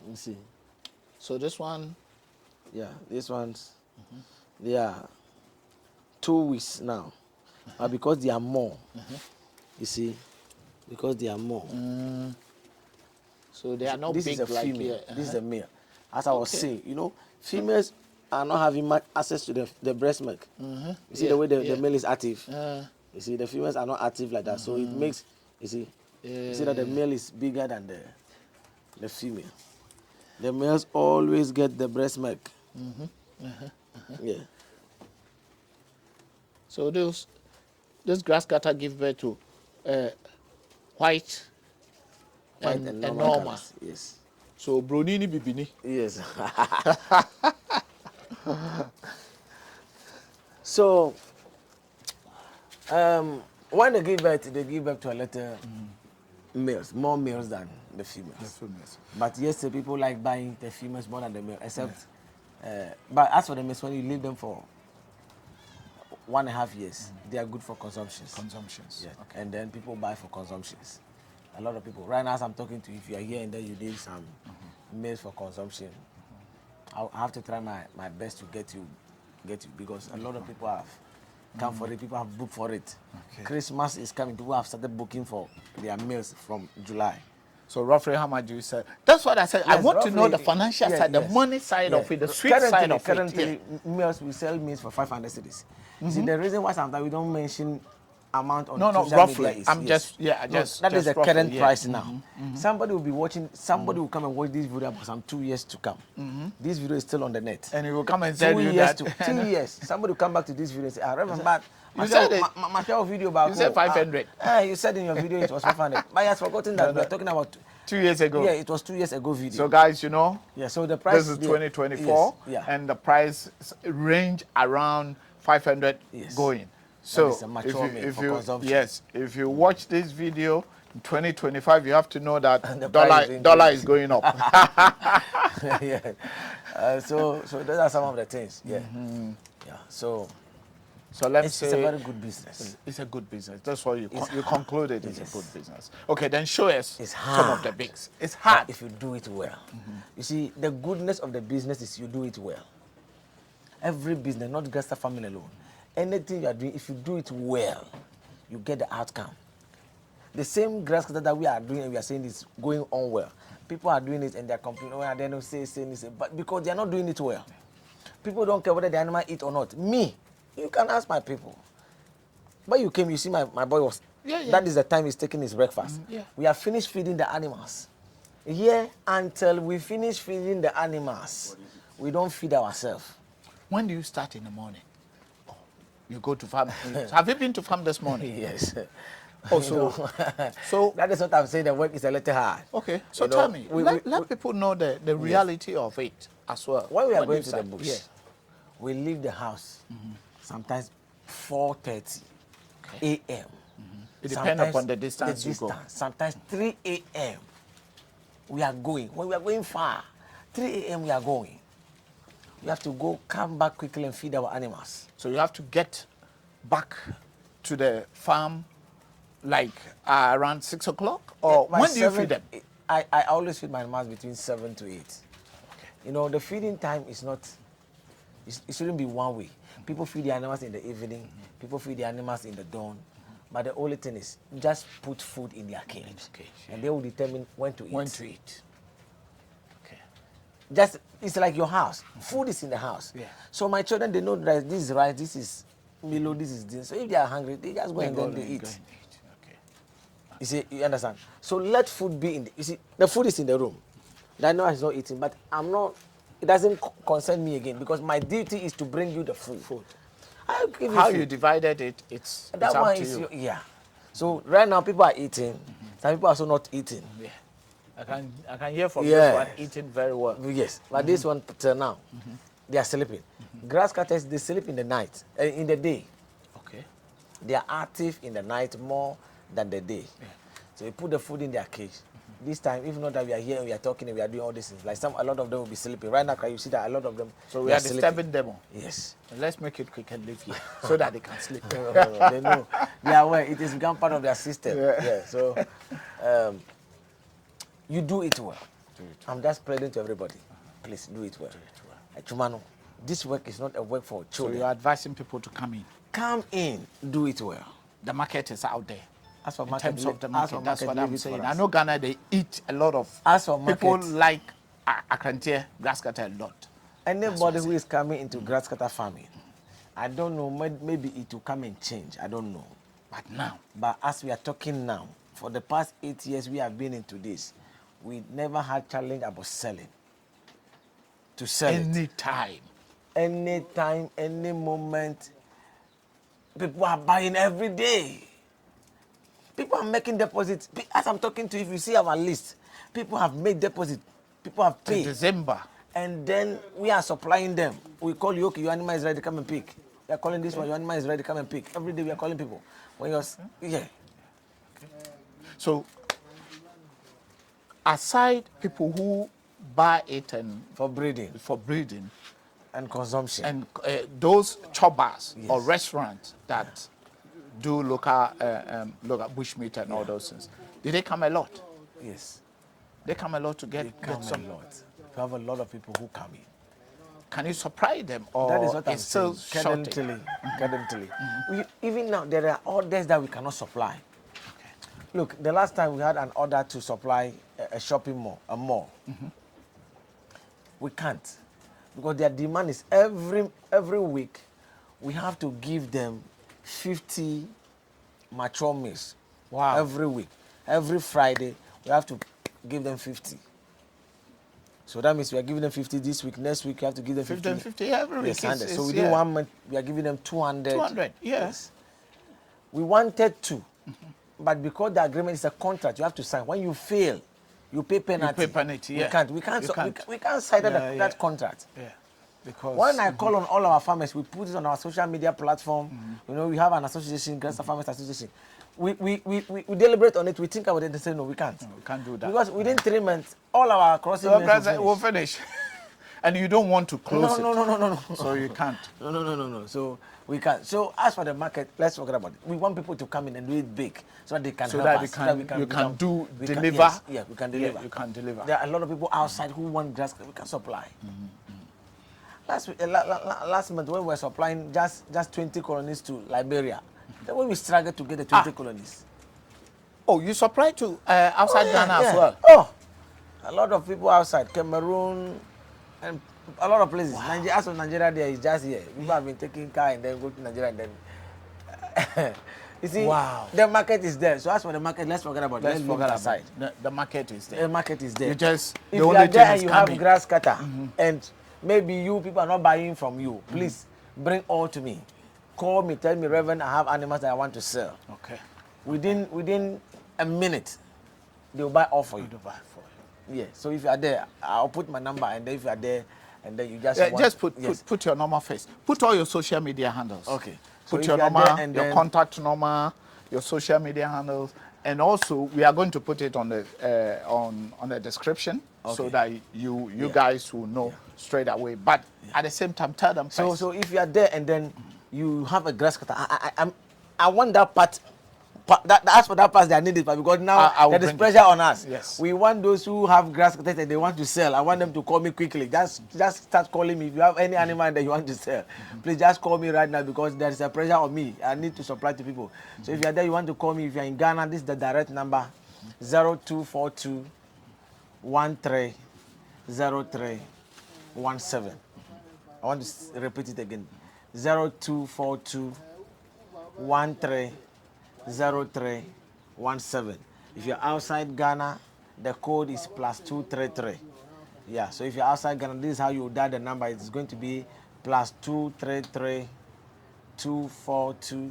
let me see. So this one, this one's they are 2 weeks now, but because they are more, you see, because they are more. So they are not this big is a like female. here. This is a male. As I was saying, females are not having much access to the breast milk. You see the way the male is active. You see the females are not active like that, so it makes you see that the male is bigger than the female. The males always get the breast milk. Yeah. So this Grasscutter give birth to white and normal. Yes. So Bronini Bibini. Yes. So, when they give birth to a little males, more males than the females. But yes, the people like buying the females more than the male, except. But as for the males, when you leave them for 1.5 years, they are good for consumptions. Yeah. Okay. And then people buy for consumptions. A lot of people. Right now, as I'm talking to you, if you are here and then you need some males for consumption, I have to try my best to get you because a lot of people have come for it. People have booked for it. Okay. Christmas is coming. People have started booking for their meals from July. So roughly how much do you sell? That's what I said. Yes, I want to know the financial side, the money side of it, the sweet side of it. Currently, meals, we sell meals for 500 cedis. See, the reason why sometimes we don't mention amount on social roughly. media is... I'm just that is the roughly, current price now. Somebody will be watching, somebody will come and watch this video for some 2 years to come. This video is still on the net. And he will come and tell you that. 2 years. Somebody will come back to this video and say, Reverend, but you said it. My video about... You said 500. You said in your video it was 500. But he has forgotten that we are talking about... 2 years ago. Yeah, it was 2 years ago video. So guys, you know, so the price... This is 2024, and the price range around 500 going. So if you watch this video in 2025, you have to know that dollar is going up. So those are some of the things. So let's say it's a very good business. It's a good business. That's why you concluded it's a good business. Okay, then show us some of the bigs. It's hard if you do it well. You see, the goodness of the business is you do it well. Every business, not Grasscutter family alone. Anything you are doing, if you do it well, you get the outcome. The same Grasscutter that we are doing and we are saying is going on well. People are doing it and they are complaining, oh, they don't say, but because they are not doing it well. People don't care whether the animal eat or not. Me, you can ask my people. But you came, you see my boy was, that is the time he's taking his breakfast. We have finished feeding the animals. Here, until we finish feeding the animals, we don't feed ourselves. When do you start in the morning? You go to farm. Have you been to farm this morning? Yes. Also, so that is what I'm saying. The work is a little hard. Okay. So tell me, let people know the reality of it as well. When we are going to the bush, we leave the house sometimes 4:30 a.m. It depends upon the distance you go. Sometimes 3 a.m. we are going. When we are going far, 3 a.m. we are going. We have to go, come back quickly and feed our animals. So you have to get back to the farm like around 6 o'clock? Or when do you feed them? I always feed my animals between 7 to 8. Okay. You know, the feeding time is not, it shouldn't be one way. People feed the animals in the evening, people feed the animals in the dawn. But the only thing is, just put food in their cage. And they will determine when to eat. When to eat. Just, it's like your house. Food is in the house. So my children, they know that this is rice, this is Milo, this is this. So if they are hungry, they just go and then they eat. Okay. You see, you understand? So let food be in the, you see, the food is in the room. I know he's not eating, but I'm not, it doesn't concern me again because my duty is to bring you the food. How you divided it, it's up to you. So right now people are eating. Some people are also not eating. I can hear from this one eating very well. Yes, but this one till now, they are sleeping. Grasscutters, they sleep in the night, in the day. Okay. They are active in the night more than the day. So you put the food in their cage. This time, even though that we are here and we are talking and we are doing all these things, like a lot of them will be sleeping. Right now, can you see that a lot of them? So we are disturbing them. Yes. Let's make it quick and leave here so that they can sleep. They know. They are aware. It has become part of their system. So you do it well. I'm just pleading to everybody. Please do it well. Chumano, this work is not a work for children. So you're advising people to come in. Come in, do it well. The market is out there. As for in market, terms of the market, that's what I'm saying. I us. know Ghana, they eat a lot of. As for market, people like Akrante, Grasscutter a lot. Anybody who is coming into Grasscutter farming, I don't know, maybe it will come and change. I don't know. But as we are talking now, for the past 8 years we have been into this, we never had challenge about selling. To sell anytime, any moment, people are buying every day. People are making deposits. As I'm talking to you, if you see our list, people have made deposits. People have paid. December. and then we are supplying them. We call you, okay, your animal is ready, come and pick. We are calling this one, your animal is ready, come and pick. Every day we are calling people. When you're, yeah. So, aside people who buy it and For breeding and consumption. and those choppers Yes. or restaurants that do local bushmeat and all those things, do they come a lot? Yes. They come a lot to They get come some. a lot. We have a lot of people who come in. Can you supply them, or That is what I'm it's still saying. shortage? Currently. Even now, there are orders that we cannot supply. Look, the last time we had an order to supply a shopping mall, a mall. We can't, because their demand is every week we have to give them 50 mature maize. Wow. Every week. Every Friday, we have to give them 50. So that means we are giving them 50 this week. Next week, you have to give them 50. 50 and 50 every week. Yes, 100. It's- So it's- within yeah. 1 month, we are giving them 200. 200, yes. We wanted to, but because the agreement is a contract, you have to sign. When you fail, you pay penalty. You pay penalty, yeah. We can't You can't. we can't sign Yeah, that contract. Yeah, because When I call on all our farmers, we put it on our social media platform. You know, we have an association, Grasscutter Farmers Association. We deliberate on it. We think about it and say, no, we can't. we can't do that. Because within 3 months, all our crossing So, lanes we'll finish. And you don't want to close it. No. So you can't. No. So we can't. So as for the market, let's forget about it. We want people to come in and do it big, so that they can So help that us. you so that we can become- do we can- deliver. yes, yeah, we can deliver. Yeah, you can deliver. There are a lot of people outside who want grass. We can supply. Last month when we were supplying just 20 colonies to Liberia, then when we struggled to get the 20 colonies. Oh, you supply to outside Ghana as well? Oh, a lot of people outside Cameroon and a lot of places. Nigeria, as of Nigeria, there is just here. People have been taking car and then go to Nigeria and then. You see, Wow. the market is there. So as for the market, let's forget about it. Let's Let's forget forget aside. aside. The market is there. The market is there. You just If the you only are thing there and is you coming. have Grasscutter and maybe you people are not buying from you, please bring all to me. Call me, tell me, Reverend, I have animals that I want to sell. Okay. Within a minute, they will buy all for you. To buy for Yeah. So if you are there, I'll put my number, and then if you are there, and then you just you. want, Just yes. put your normal face. Put all your social media handles. Okay. So Put if your you are number, there and your then- contact number, your social media handles, and also we are going to put it on the on the description so Okay. that you guys will know straight away. But at the same time, tell them So first. so if you are there and then you have a Grasscutter, I want that part. That's for that part that I need it, but because now I will there is bring pressure on us. Yes. We want those who have Grasscutter and they want to sell. I want them to call me quickly. Just start calling me. If you have any animal that you want to sell, please just call me right now because there is a pressure on me. I need to supply to people. So if you are there, you want to call me. If you are in Ghana, this is the direct number: 0242 13 0317. I want to repeat it again: 0242 13 0317. If you're outside Ghana, the code is +233. Yeah, so if you're outside Ghana, this is how you dial the number. It's going to be +233 242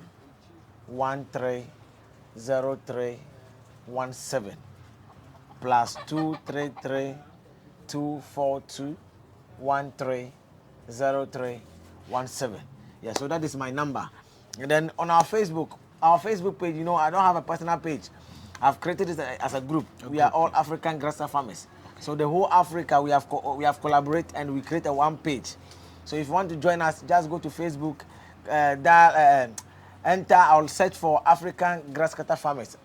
13 0317. +233 242 13 0317. Yeah, so that is my number. And then on our Facebook page, you know, I don't have a personal page. I've created it as a group. We are all African Grasscutter farmers. So the whole Africa, we have collaborated and we created one page. So if you want to join us, just go to Facebook, enter or search for African Grasscutter farmers.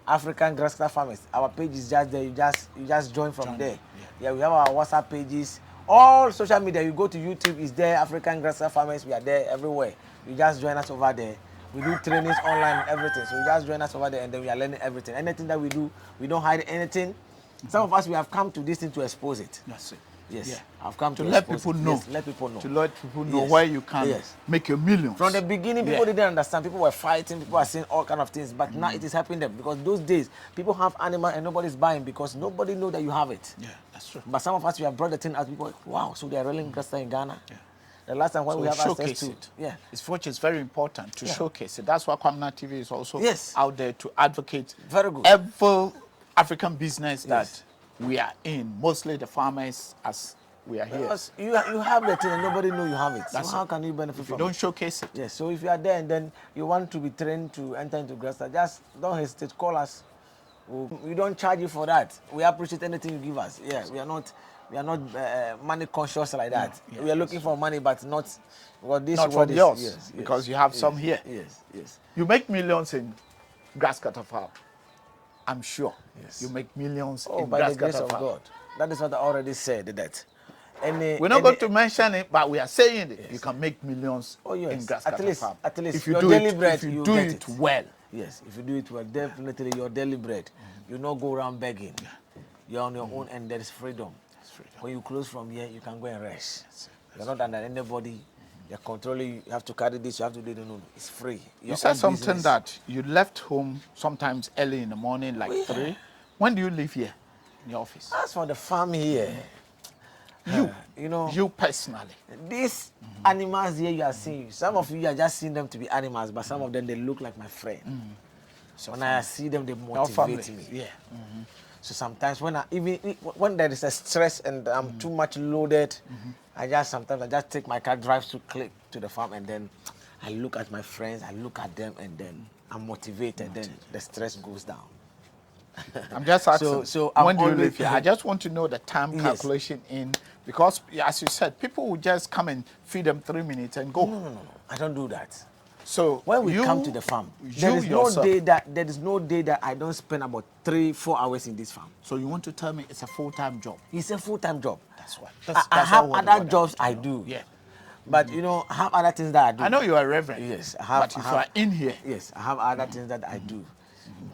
African Grasscutter farmers. Our page is just there. You just join from there. Yeah, we have our WhatsApp pages. All social media, you go to YouTube, is there. African Grasscutter farmers, we are there everywhere. You just join us over there. We do trainings online and everything. So you just join us over there and then we are learning everything. Anything that we do, we don't hide anything. Some of us, we have come to this thing to expose it. That's it. Yes. Yeah. I've come to let expose people it. know. Yes, let people know. To let people know Yes. where you can Yes. make your millions. From the beginning, people Yeah. didn't understand. People were fighting. People were saying all kind of things. But now it is helping them because those days, people have animal and nobody's buying because nobody know that you have it. Yeah, that's true. But some of us, we have brought the thing out. People like, wow, so they are really Grasscutter in Ghana. Yeah. The last time when So we have access showcase to it. yeah. It's which is very important to Yeah. showcase it. That's why Kwamna TV is also Yes. out there to advocate Very good. every African business that Yes. we are in, mostly the farmers as we are here. Because you have the thing and nobody know you have it. So how can you benefit If you from don't it? showcase it. Yes, so if you are there and then you want to be trained to enter into Grasscutter, just don't hesitate, call us. We don't charge you for that. We appreciate anything you give us. Yeah, we are not money conscious like that. Yeah, we are looking for money, but not what this Not word from is. yours, Yes, because yes, you have yes, some here. Yes, yes. You make millions in Grasscutter farm. I'm sure. Yes. You make millions Oh, in by the grace Grasscutter of farm. God. That is what I already said. That. We're not going to mention it, but we are saying it. Yes. You can make millions in Grasscutter farm. At least if you your do daily it, bread, if you you do get it well. Yes, if you do it well, definitely your daily bread. You not go around begging. You're on your own, and there is freedom. When you close from here, you can go and rest. You're not under anybody. They're controlling you. You have to carry this. You have to do it. No, it's free. You said something that you left home sometimes early in the morning, like 3. When do you leave here in your office? As for the farm here, you personally. These animals here you are seeing, some of you are just seeing them to be animals, but some of them they look like my friend. So when I see them, they motivate me. Yeah. So sometimes when when there is a stress and I'm too much loaded, I just take my car, drive to the farm, and then I look at my friends, I look at them, and then I'm motivated. Then the stress goes down. I'm just asking. So when do you leave here? I just want to know the time calculation because as you said, people will just come and feed them 3 minutes and go. No. I don't do that. So when we come to the farm, there is no day that I don't spend about 3-4 hours in this farm. So you want to tell me it's a full-time job? It's a full-time job. That's what. I have other jobs I do. Yeah. But I have other things that I do. I know you are reverend. Yes, but if you are in here. Yes, I have other things that I do.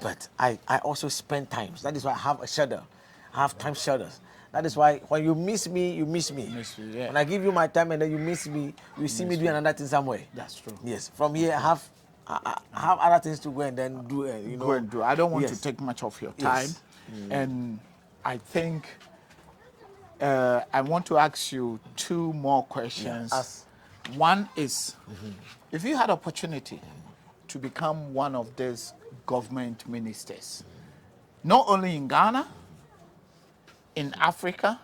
But I also spend times. That is why I have a schedule. I have time schedules. That is why when you miss me, you miss me. Yeah. When I give you my time and then you miss me, you see me doing another thing somewhere. That's true. Yes. From here, I have other things to go and then do. Go and do. I don't want to take much of your time. Yes. And I think I want to ask you 2 more questions. Yeah. One is, if you had opportunity to become one of these government ministers, not only in Ghana, in Africa,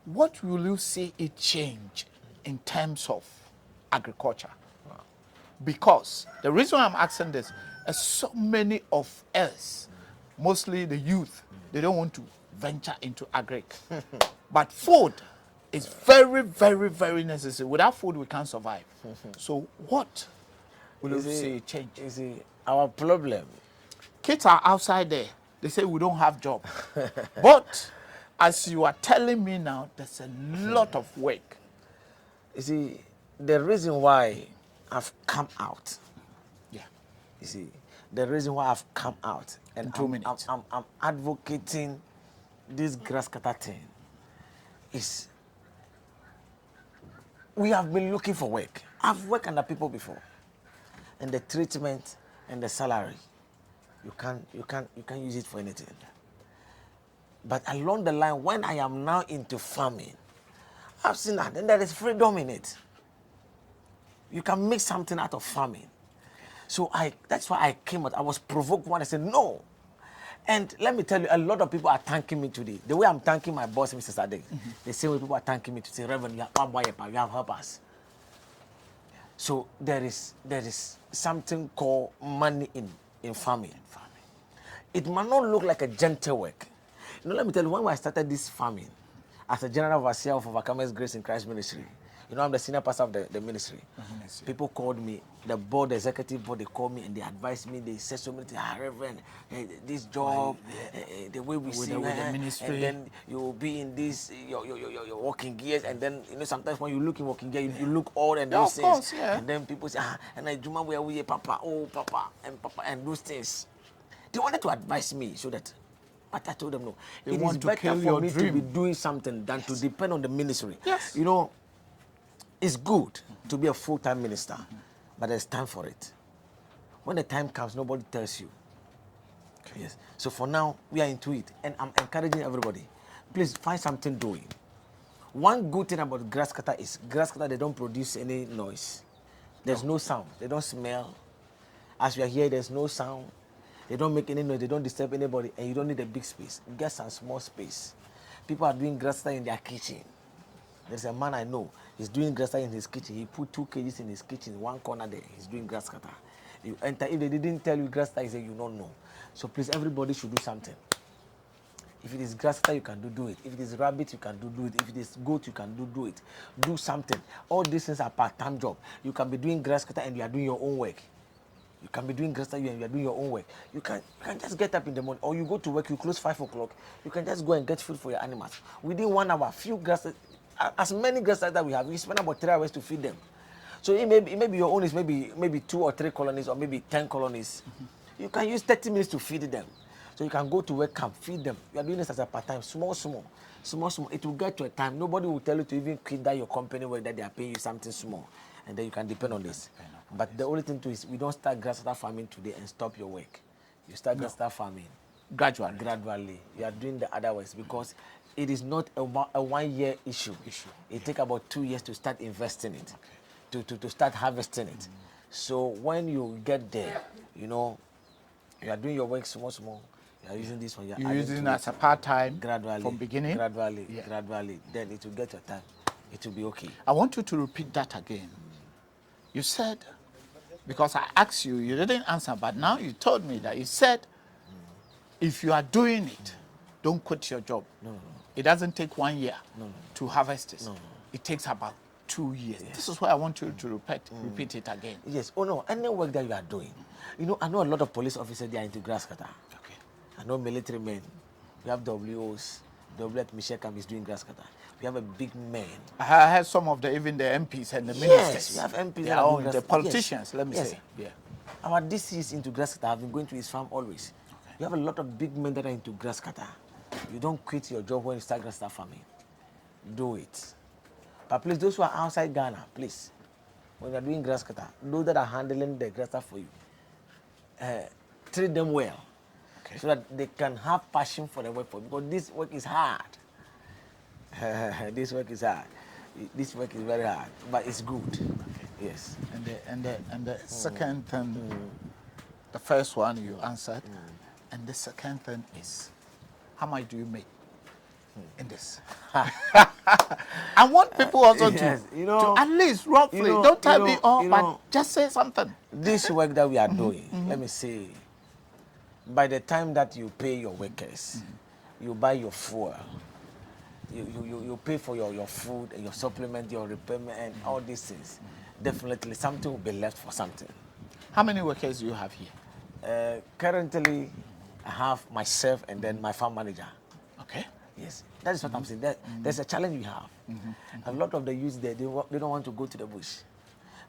what will you see it change in terms of agriculture? Wow. Because the reason I'm asking this is so many of us, mostly the youth, they don't want to venture into agric. But food is very, very, very necessary. Without food, we can't survive. So what will you see change? You see, our problem. Kids are outside there. They say we don't have job. But as you are telling me now, there's a lot of work. You see, the reason why I've come out. Yeah. You see, the reason why I've come out and in 2 minutes. I'm advocating this Grasscutter thing is we have been looking for work. I've worked under people before. And the treatment and the salary, you can't use it for anything. But along the line, when I am now into farming, I've seen that and there is freedom in it. You can make something out of farming. So that's why I came out. I was provoked when I said no. And let me tell you, a lot of people are thanking me today. The way I'm thanking my boss, Mr. Sadek, the same way people are thanking me to say, Reverend, you have helped us. So there is something called money in farming. It might not look like a gentle work. Let me tell you, when I started this farming, as a general overseer of Overcomers Grace in Christ Ministry, I'm the senior pastor of the ministry. People called me, the board, the executive board, they called me and they advised me. They said so many things, Reverend, this job, the way we see with the ministry, and then you will be in this your working gears, and then sometimes when you look in working gear, you look old and those things. Course, yeah. And then people say, and I Juma where we Papa, and those things. They wanted to advise me so that. But I told them no. It is better for me to be doing something than to depend on the ministry. Yes. It's good to be a full-time minister, but there's time for it. When the time comes, nobody tells you. Okay. Yes. So for now, we are into it, and I'm encouraging everybody. Please find something doing. One good thing about Grasscutter is Grasscutter, they don't produce any noise. There's no sound. They don't smell. As we are here, there's no sound. They don't make any noise. They don't disturb anybody, and you don't need a big space. Get some small space. People are doing Grasscutter in their kitchen. There's a man I know. He's doing grass cutter in his kitchen. He put 2 kgs in his kitchen, one corner there. He's doing grass cutter. You enter. If they didn't tell you grass cutter, he said you don't know. So please, everybody should do something. If it is grass cutter, you can do it. If it is rabbit, you can do it. If it is goat, you can do it. Do something. All these things are part-time job. You can be doing grass cutter and you are doing your own work. You can be doing grass cutter and you are doing your own work. You can just get up in the morning, or you go to work, you close 5 o'clock. You can just go and get food for your animals. Within 1 hour, few grass, as many grass that we have, we spend about 3 hours to feed them. So it may be your own is maybe 2 or 3 colonies or maybe 10 colonies. You can use 30 minutes to feed them. So you can go to work, camp, feed them. You are doing this as a part-time, small. It will get to a time. Nobody will tell you to even quit that your company where that they are paying you something small. And then you can depend on this. But the only thing to is we don't start grasscutter farming today and stop your work. You start grasscutter farming. Gradually. You are doing the other ways because it is not a 1 year issue. It takes about 2 years to start investing it, to start harvesting it. So when you get there, you are doing your work small. You are using this one. You're using it as a part-time gradually from beginning. Gradually. Then it will get your time. It will be okay. I want you to repeat that again. You said, because I asked you, you didn't answer, but now you told me that you said, if you are doing it, don't quit your job. No. It doesn't take 1 year to harvest it. No. It takes about 2 years. Yes. This is why I want you to repeat it again. Yes. Oh no, any work that you are doing. I know a lot of police officers, they are into grass cutter. Okay. I know military men. We have WOs. WF Michelle Camp is doing grass cutter. We have a big man. I heard some of even the MPs and the ministers. Yes, we have MPs and the politicians, let me say. Yeah. Our DC is into grass cutter. I've been going to his farm always. Okay. We have a lot of big men that are into grass cutter. You don't quit your job when you start grass cutter farming. Do it. But please, those who are outside Ghana, please, when you're doing grass cutter, those that are handling the grass cutter for you, treat them well. Okay. So that they can have passion for the work, because this work is hard. This work is hard. This work is very hard, but it's good. Okay. Yes. And the second thing, the first one you answered, and the second thing is, how much do you make in this? I want people also to at least roughly, don't tell me all, but just say something. This work that we are doing, let me say, by the time that you pay your workers, you buy your fuel, you pay for your food and your supplement, your repayment and all these things, definitely something will be left for something. How many workers do you have here? Currently, I have myself and then my farm manager. Okay. Yes, that is what I'm saying. There's a challenge we have. A lot of the youths there, they don't want to go to the bush.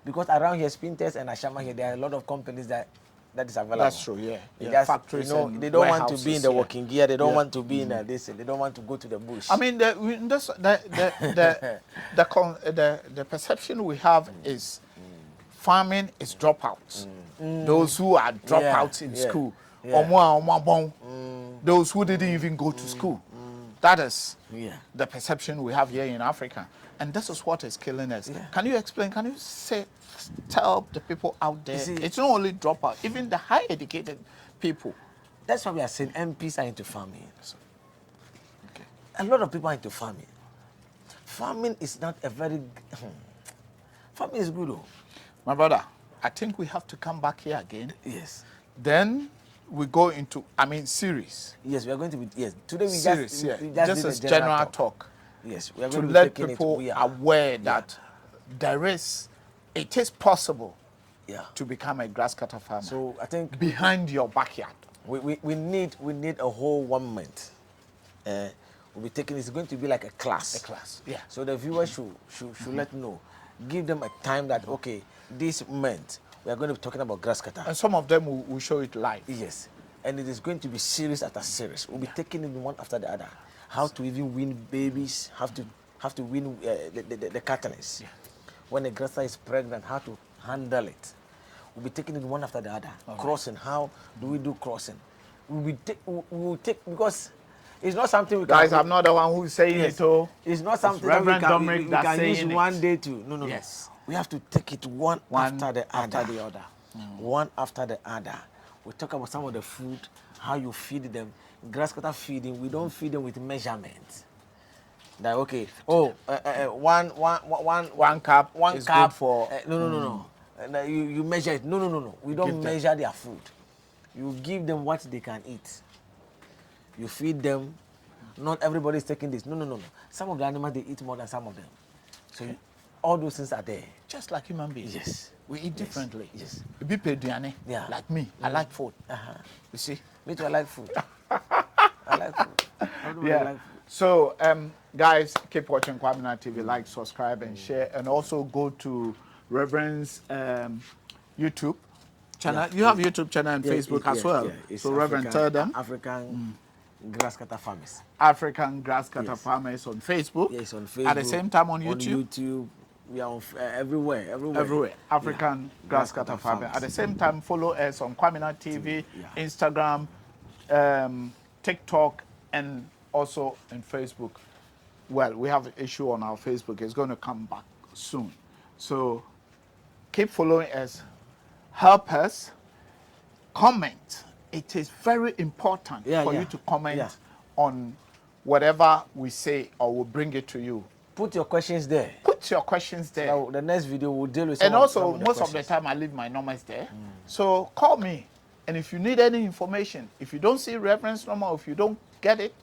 Because around here, Spinters and Ashama here, there are a lot of companies that is available. That's true, yeah. Just, factories, they don't want to be in the working gear. They don't want to be in this. They don't want to go to the bush. I mean, the perception we have is farming is dropouts. Those who are dropouts in school, those who didn't even go to school. That is the perception we have here in Africa, and this is what is killing us. Can you explain? Can you tell the people out there? It's not only dropout, even the high educated people. That's why we are saying MPs are into farming. Okay. A lot of people are into farming. Farming is not a very farming is good though. My brother, I think we have to come back here again. Yes. Then we go into, series. Yes, we are going to be, today we series, just as general talk. Yes, we are to going to let people aware that it is possible to become a grass cutter farmer. So I think behind your backyard. We need a whole 1 month. We'll be taking, it's going to be like a class. A class, yeah. So the viewers should let know. Give them a time that, okay, this month, we are going to be talking about grass cutter. And some of them will show it live. Yes. And it is going to be series after series. We'll be taking it one after the other. How to even win babies, how to win the catalyst. Yeah. When a grass cutter is pregnant, how to handle it. We'll be taking it one after the other. Crossing, how do we do crossing? We will take, because it's not something we can... Guys, I'm not the one who's saying it. It's not something Rev Dominic we can use one day to... No. Yes. We have to take it one after the other. One after the other. We talk about some of the food, how you feed them. Grass cutter feeding, we don't feed them with measurements. That okay. Oh, One cup one is cup good for. no. You measure it. No. We don't Give them. measure their food. You give them what they can eat. You feed them. Not everybody is taking this. No. Some of the animals they eat more than some of them. So all those things are there. Just like human beings. Yes. We eat differently. Yes. We peduane. Yeah. Like me, I like food. You see? Me too. I like food. I like food. Everybody like food. So, guys, keep watching Kwamina TV. Like, subscribe, and share, and also go to Reverend's YouTube channel. You have YouTube channel and Facebook as well. So, Reverend, tell them. African Grasscutter Farmers. African Grasscutter Farmers on Facebook. Yes, on Facebook. At the same time on YouTube. On YouTube. We are on, everywhere. Everywhere. African Grasscutter Farmers. At the same time, follow us on Kwamina TV, Instagram, TikTok, and also in Facebook. Well, we have an issue on our Facebook. It's going to come back soon. So keep following us. Help us. Comment. It is very important for you to comment on whatever we say, or we'll bring it to you. Put your questions there. Put your questions there. So the next video will deal with some and also, some most of the time, I leave my numbers there. So call me. And if you need any information, if you don't see reference number, or if you don't get it,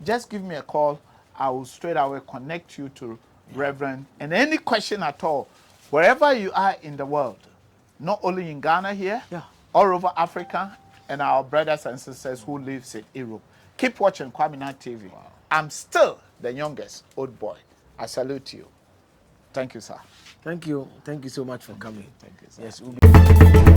just give me a call. I will straight away connect you to Reverend. And any question at all, wherever you are in the world, not only in Ghana here, all over Africa, and our brothers and sisters who live in Europe. Keep watching Kwamina TV. I'm still the youngest old boy. I salute you. Thank you, sir. Thank you. Thank you so much for coming. Thank you, sir. Yes.